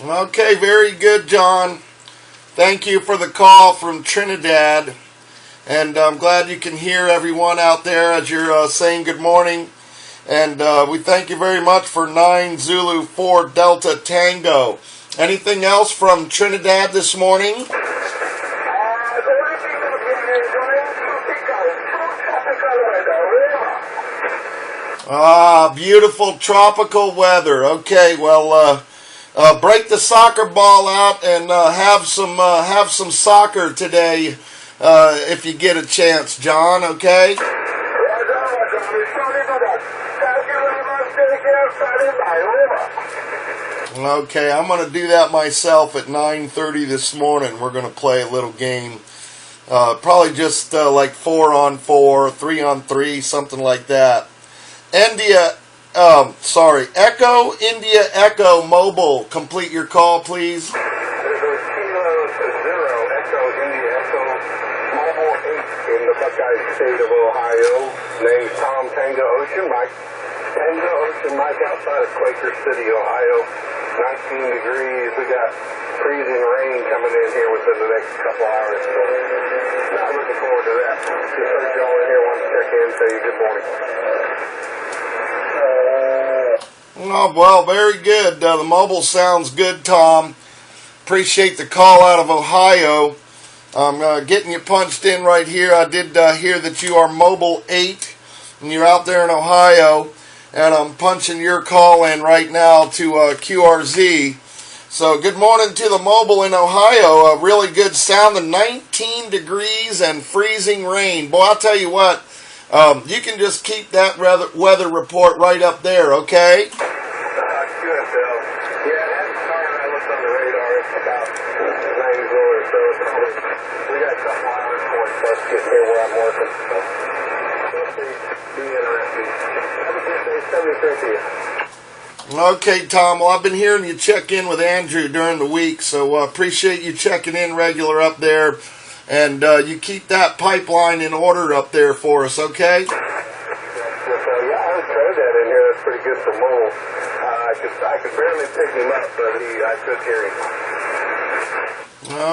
Speaker 1: Okay, very good, John. Thank you for the call from Trinidad. And I'm glad you can hear everyone out there as you're saying good morning. And we thank you very much for 9 Zulu 4 Delta Tango. Anything else from Trinidad this morning? Beautiful tropical weather. Okay, well, break the soccer ball out and have some soccer today if you get a chance, John. Okay. Okay, I'm going to do that myself at 9:30 this morning. We're going to play a little game. Probably just like 4-on-4, 3-on-3, something like that. Echo India Echo Mobile. Complete your call, please.
Speaker 5: Kilo 0 Echo India Echo Mobile 8 in the Buckeye State of Ohio. Name's Tom Tango Ocean Mike. And listen, Mike, outside of Quaker City, Ohio, 19 degrees. We got freezing rain coming in here within the next couple hours. So not looking forward to that. Just heard y'all in here, want to check in, say good morning.
Speaker 1: Oh, well, very good. The mobile sounds good, Tom. Appreciate the call out of Ohio. I'm getting you punched in right here. I did hear that you are Mobile 8, and you're out there in Ohio, and I'm punching your call in right now to QRZ. So good morning to the mobile in Ohio. A really good sound of 19 degrees and freezing rain. Boy, I'll tell you what, you can just keep that weather report right up there, okay?
Speaker 5: Good, Bill. Yeah, that car I looked on the radar, it's about 90 or so. We got a couple hours before it starts to get here where I'm working. So we'll see. Be interesting. Have a good day. Send me a to you.
Speaker 1: Okay, Tom. Well, I've been hearing you check in with Andrew during the week, so appreciate you checking in regular up there. And you keep that pipeline in order up there for us, okay?
Speaker 5: Yeah, I heard Fred that in here. That's pretty good for mobile. I could barely pick him up, but I could hear him.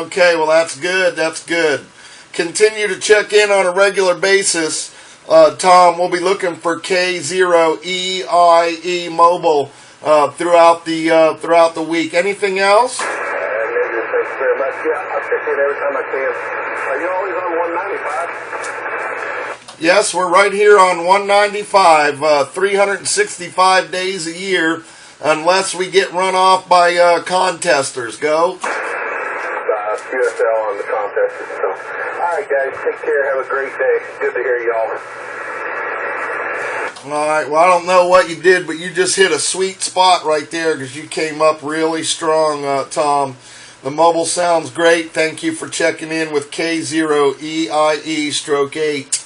Speaker 1: Okay, well, that's good. That's good. Continue to check in on a regular basis. Tom, we'll be looking for K0EIE mobile throughout the week. Anything else?
Speaker 5: Maybe. Thank you very much. Yeah, I'll check in every time I can. Are you always on 195?
Speaker 1: Yes, we're right here on 195, 365 days a year, unless we get run off by contesters. Go.
Speaker 5: QSL on the contesters. So, all right, guys, take care. Have a great day. Good to hear y'all.
Speaker 1: All right, well, I don't know what you did, but you just hit a sweet spot right there because you came up really strong, Tom. The mobile sounds great. Thank you for checking in with K0EIE/8,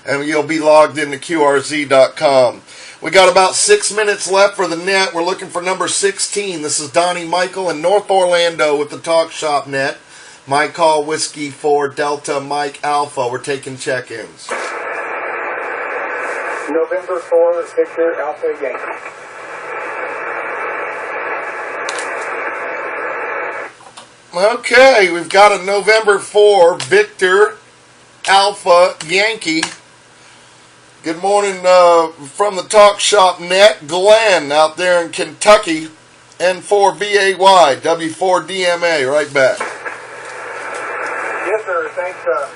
Speaker 1: and you'll be logged into QRZ.com. We got about 6 minutes left for the net. We're looking for number 16. This is DonnyMichael in North Orlando with the Talkshop net. My call, Whiskey 4 Delta Mike Alpha. We're taking check-ins.
Speaker 3: November 4, Victor Alpha Yankee.
Speaker 1: Okay, we've got a November 4 Victor Alpha Yankee. Good morning from the Talkshop net. Glenn out there in Kentucky. N4VAY, W4DMA, right back.
Speaker 3: Yes, sir. Thanks for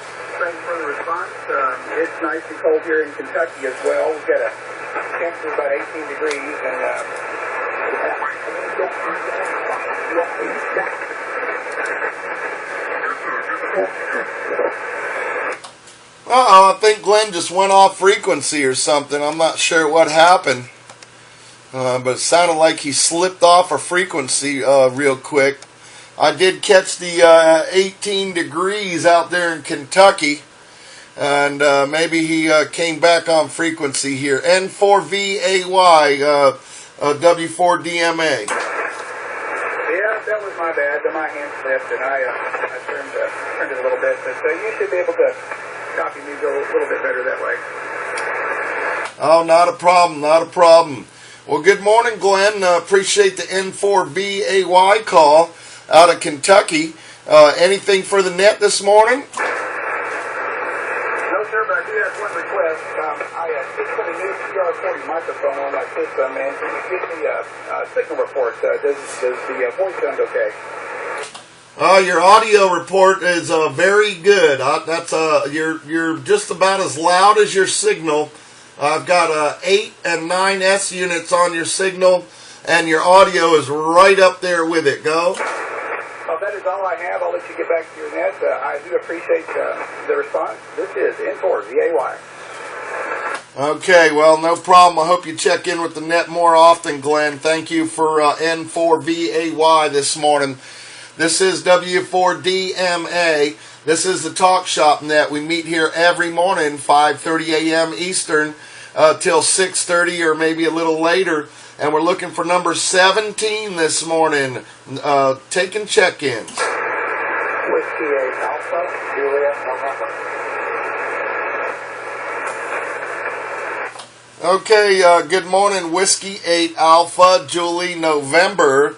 Speaker 3: the response. It's nice and cold here in Kentucky as well. We've got a temperature of about 18 degrees, and
Speaker 1: I think Glenn just went off frequency or something. I'm not sure what happened, but it sounded like he slipped off a frequency real quick. I did catch the 18 degrees out there in Kentucky, and maybe he came back on frequency here. N4VAY, W4DMA.
Speaker 3: yeah, that was my bad. My hand slipped, and I turned it a little bit. But you should be able to copy me a little bit better that way.
Speaker 1: Oh, not a problem, not a problem. Well, good morning, Glenn. Appreciate the N4VAY call out of Kentucky. Anything for the net this morning?
Speaker 3: No, sir, but I do have one request. I just put a new PR40 microphone on my system, and can you give me a signal report? Does the voice sound okay?
Speaker 1: Your audio report is very good. You're just about as loud as your signal. I've got 8 and 9S units on your signal, and your audio is right up there with it. Go.
Speaker 3: That is all I have. I'll let you get back to your net. I do appreciate the response. This is N4VAY.
Speaker 1: Okay, well, no problem. I hope you check in with the net more often, Glenn. Thank you for N4VAY this morning. This is W4DMA. This is the Talkshop net. We meet here every morning, 5:30 a.m. Eastern till 6:30 or maybe a little later. And we're looking for number 17 this morning, taking check-ins.
Speaker 3: Whiskey 8 Alpha, Juliet, November.
Speaker 1: Okay, good morning, Whiskey 8 Alpha, Julie, November.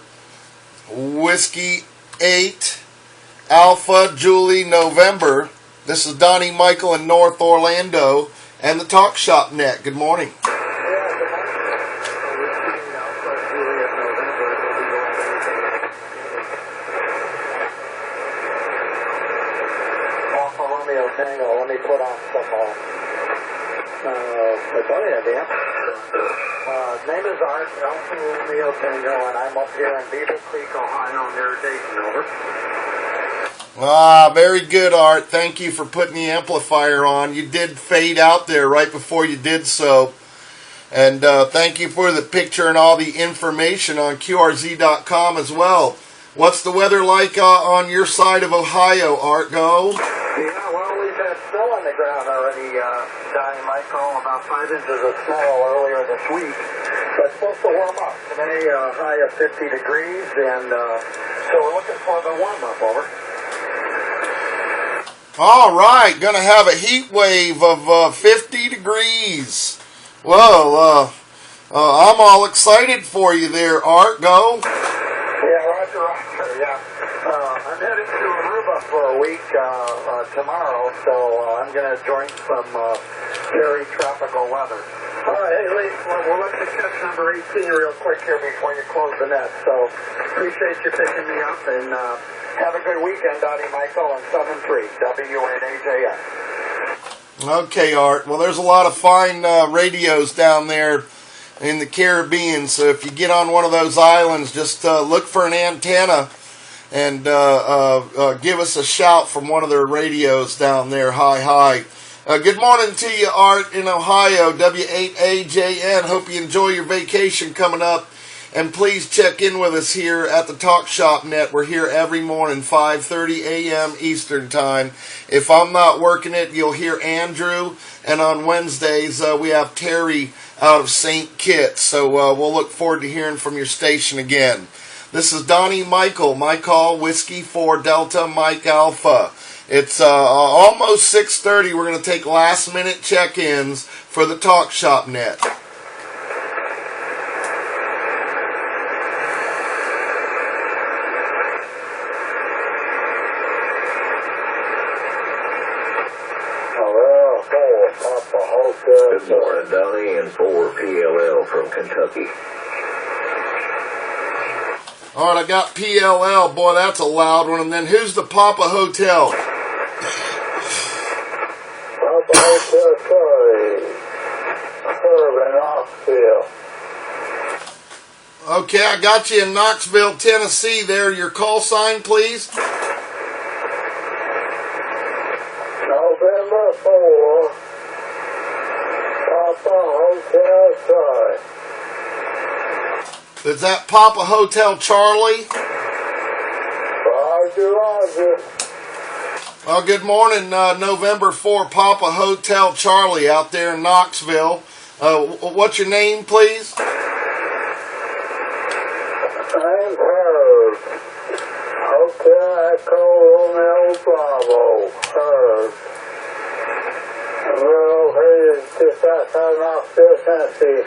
Speaker 1: Whiskey 8 Alpha, Julie, November. This is DonnyMichael in North Orlando and the Talkshop net. Good morning.
Speaker 3: Let me put on some idea. Name is Art, Alpha Romeo Tango, and I'm up here in Beaver Creek, Ohio, near Dayton, over.
Speaker 1: Very good, Art. Thank you for putting the amplifier on. You did fade out there right before you did so. And thank you for the picture and all the information on QRZ.com as well. What's the weather like on your side of Ohio, Art? Go.
Speaker 3: Yeah, well, we've had snow on the ground already, DonnyMichael, about 5 inches of snow earlier this week. But it's supposed to warm up. Today, high of 50 degrees, and so we're looking for the warm-up, over.
Speaker 1: All right, going to have a heat wave of 50 degrees. Well, I'm all excited for you there, Art. Go.
Speaker 3: Yeah, Roger, yeah. I'm heading to Aruba for a week tomorrow, so I'm going to join some very tropical weather. All right, hey, Lee, we'll let you catch number 18 real quick here before you close the net. So appreciate you picking me up, and have a good weekend, DonnyMichael, and 7-3, W8AJS.
Speaker 1: Okay, Art. Well, there's a lot of fine radios down there in the Caribbean, so if you get on one of those islands, just look for an antenna and give us a shout from one of their radios down there. Hi. Good morning to you, Art, in Ohio, W8AJN. Hope you enjoy your vacation coming up, and please check in with us here at the Talkshop net. We're here every morning, 5:30 a.m. Eastern Time. If I'm not working it, you'll hear Andrew, and on Wednesdays we have Terry out of St. Kitts, so we'll look forward to hearing from your station again. This is DonnyMichael, my call, Whiskey 4 Delta Mike Alpha. It's almost 6:30. We're going to take last-minute check-ins for the Talkshop net.
Speaker 2: Good morning, Donny, and 4 PLL from Kentucky.
Speaker 1: All right, I got PLL. Boy, that's a loud one. And then who's the Papa Hotel?
Speaker 4: Papa Hotel, sorry. Herb in Knoxville.
Speaker 1: Okay, I got you in Knoxville, Tennessee there. Your call sign, please.
Speaker 4: November 4. Papa Hotel, sorry.
Speaker 1: Is that Papa Hotel Charlie?
Speaker 4: Roger.
Speaker 1: Well, good morning, November 4, Papa Hotel Charlie out there in Knoxville. What's your name, please?
Speaker 4: I'm Herb. Hotel Echo Romeo Bravo. Herb. We're over here just outside Knoxville, Tennessee.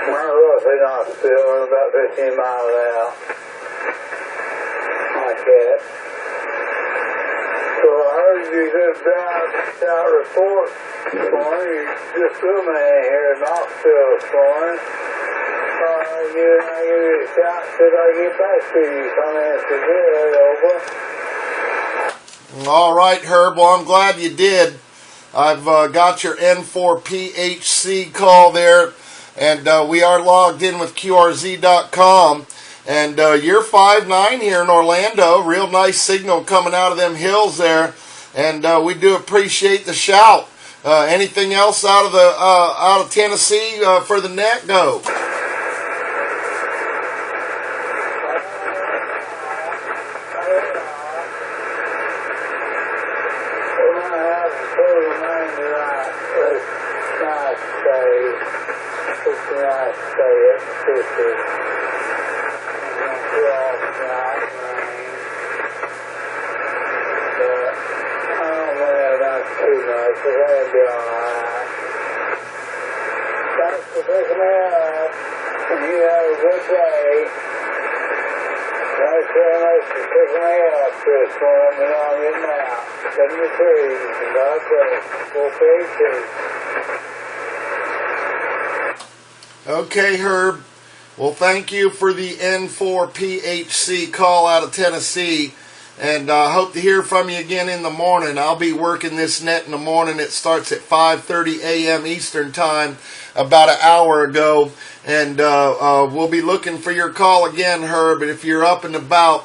Speaker 4: We're roughly Knoxville. We're about 15 miles out. Like that. So I heard you just out report this morning. You just illuminated here in Knoxville this morning. I give you a shot. Should I get back to you? Come answer good. Over.
Speaker 1: All right, Herb. Well, I'm glad you did. I've got your N4PHC call there, and we are logged in with QRZ.com. And you're 5'9" here in Orlando. Real nice signal coming out of them hills there, and we do appreciate the shout. Anything else out of Tennessee for the net? Go.
Speaker 3: say, thanks very much for picking me up, Chris, for me on your now. 73, and God bless. Full page 2.
Speaker 1: Okay, Herb. Well, thank you for the N4PHC call out of Tennessee, and I hope to hear from you again in the morning. I'll be working this net in the morning. It starts at 5:30 a.m. Eastern Time, about an hour ago, and we'll be looking for your call again, Herb. And if you're up and about,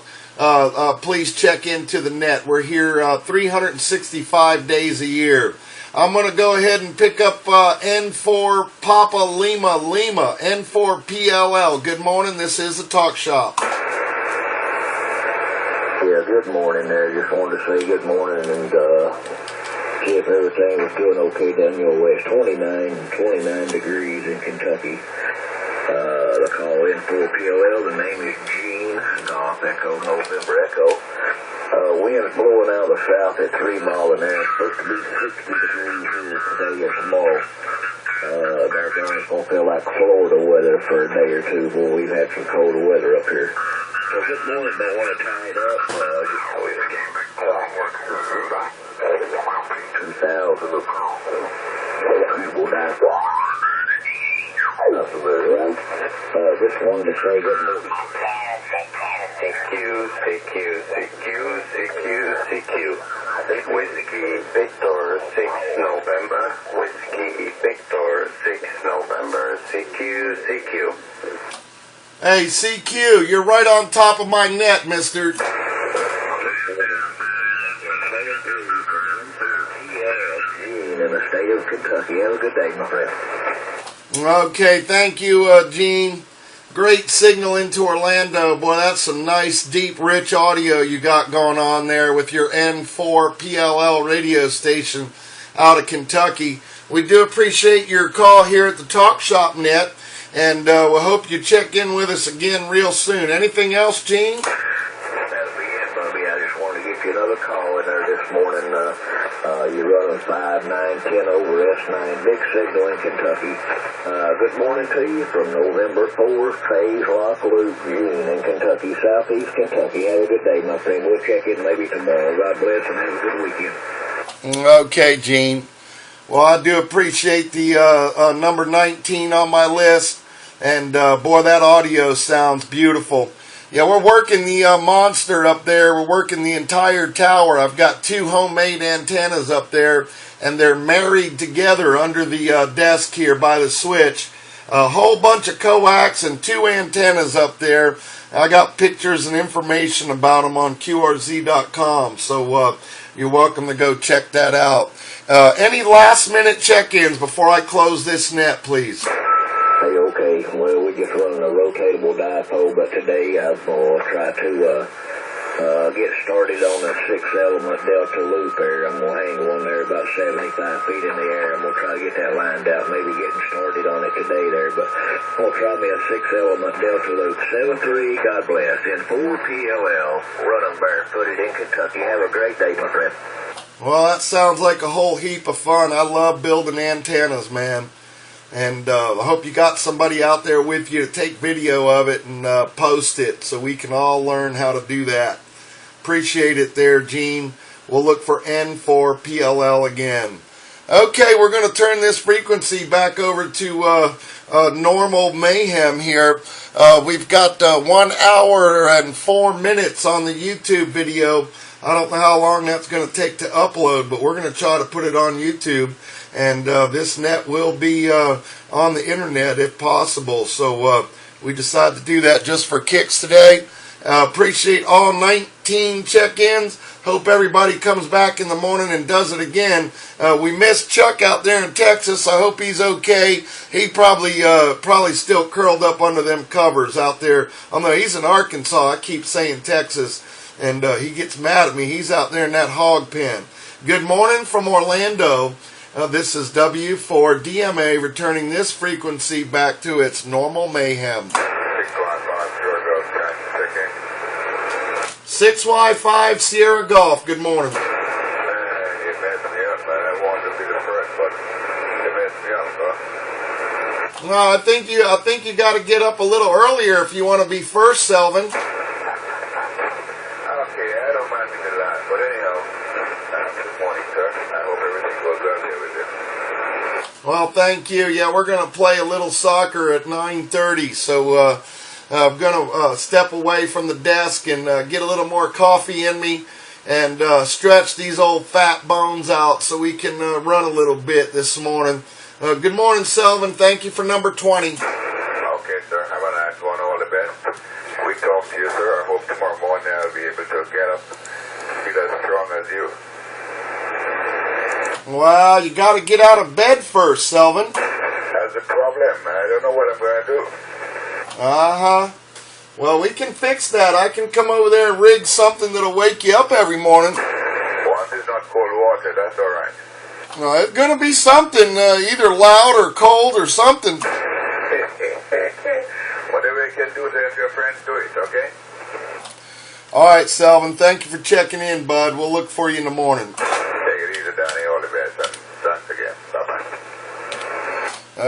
Speaker 1: please check into the net. We're here 365 days a year. I'm going to go ahead and pick up N4 Papa Lima Lima, N4 PLL. Good morning. This is the Talk Shop.
Speaker 6: Yeah, good morning there. Just wanted to say good morning and see if everything was doing okay down your west. 29 degrees in Kentucky. The call in for PLL. The name is Gene. Golf Echo, November Echo. Wind's blowing out of the south at 3 miles an hour. It's supposed to be 60 degrees here today or tomorrow. It's going to feel like Florida weather for a day or two. Boy, we've had some colder weather up here. So this morning, don't want to tie it up. 2,000. Just wanted to say good morning. CQ. Whiskey Victor 6 November. Whiskey Victor 6 November. CQ.
Speaker 1: Hey, CQ, you're right on top of my net, mister.
Speaker 6: In the state of Kentucky. Have a good day, my friend.
Speaker 1: Okay, thank you, Gene. Great signal into Orlando. Boy, that's some nice, deep, rich audio you got going on there with your N4 PLL radio station out of Kentucky. We do appreciate your call here at the Talk Shop Net, and we hope you check in with us again real soon. Anything else, Gene?
Speaker 6: That'll be it, Bubby. I just wanted to get you another call in there this morning. You're running 5, 9, 10 over S9, big signal in Kentucky. Good morning to you from November 4th, Phase Lock Loop, June in Kentucky, Southeast Kentucky. Have a good day, my friend. We'll check in maybe tomorrow. God bless and have a good weekend.
Speaker 1: Okay, Gene. Well, I do appreciate the number 19 on my list, and boy, that audio sounds beautiful. Yeah, we're working the monster up there. We're working the entire tower. I've got 2 homemade antennas up there, and they're married together under the desk here by the switch. A whole bunch of coax and 2 antennas up there. I got pictures and information about them on QRZ.com, so you're welcome to go check that out. Any last-minute check-ins before I close this net, please?
Speaker 6: Hey, okay. Well, we're just running a rotatable dipole, but today I'm going to try to get started on a 6-element delta loop there. I'm going to hang one there about 75 feet in the air. I'm going to try to get that lined out, maybe getting started on it today there. But I'm going to try me a 6-element delta loop. 7-3, God bless. In 4 PLL, running barefooted in Kentucky. Have a great day, my friend.
Speaker 1: Well, that sounds like a whole heap of fun. I love building antennas, man. And I hope you got somebody out there with you to take video of it and post it so we can all learn how to do that. Appreciate it there, Gene. We'll look for N4 PLL again. Okay, we're going to turn this frequency back over to normal mayhem here. We've got 1 hour and 4 minutes on the YouTube video. I don't know how long that's going to take to upload, but we're going to try to put it on YouTube. And this net will be on the internet if possible. So we decided to do that just for kicks today. Appreciate all 19 check-ins. Hope everybody comes back in the morning and does it again. We missed Chuck out there in Texas. I hope he's okay. He probably still curled up under them covers out there. Although he's in Arkansas, I keep saying Texas, and he gets mad at me. He's out there in that hog pen. Good morning from Orlando. This is W4DMA returning this frequency back to its normal mayhem. 6Y5 Sierra Golf, good morning.
Speaker 5: You messed me up, man. I wanted to be the first, but you messed me up,
Speaker 1: No, I think you got to get up a little earlier if you want to be first, Selvin.
Speaker 5: Okay, I don't mind being the last, but anyhow, good morning, sir. I hope everything goes well here with you.
Speaker 1: Well, thank you. Yeah, we're going to play a little soccer at 9:30, so I'm going to step away from the desk and get a little more coffee in me and stretch these old fat bones out so we can run a little bit this morning. Good morning, Selvin. Thank you for number 20.
Speaker 5: Okay, sir. Have a nice one. All the best. We talk to you, sir. I hope tomorrow morning I'll be able to get up and feel as strong as you.
Speaker 1: Well, you got to get out of bed first, Selvin.
Speaker 5: That's the problem. I don't know what I'm going to do.
Speaker 1: Uh-huh. Well, we can fix that. I can come over there and rig something that'll wake you up every morning.
Speaker 5: Once it's not cold water, that's all right.
Speaker 1: It's going to be something, either loud or cold or something.
Speaker 5: Whatever you can do to help your friends, do it, okay?
Speaker 1: All right, Selvin. Thank you for checking in, bud. We'll look for you in the morning.
Speaker 5: Take it easy, Donnie. All the best. And thanks again. Bye-bye.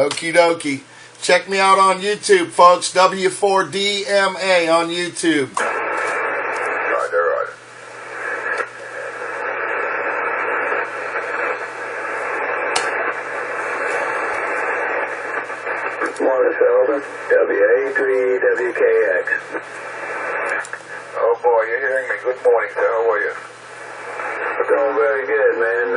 Speaker 1: Okie dokie. Check me out on YouTube, folks. W4DMA on YouTube.
Speaker 5: Roger.
Speaker 6: Morning, Selvin. WA3WKX.
Speaker 5: Oh, boy, you're hearing me. Good morning, sir. How are you?
Speaker 6: Doing very good, man.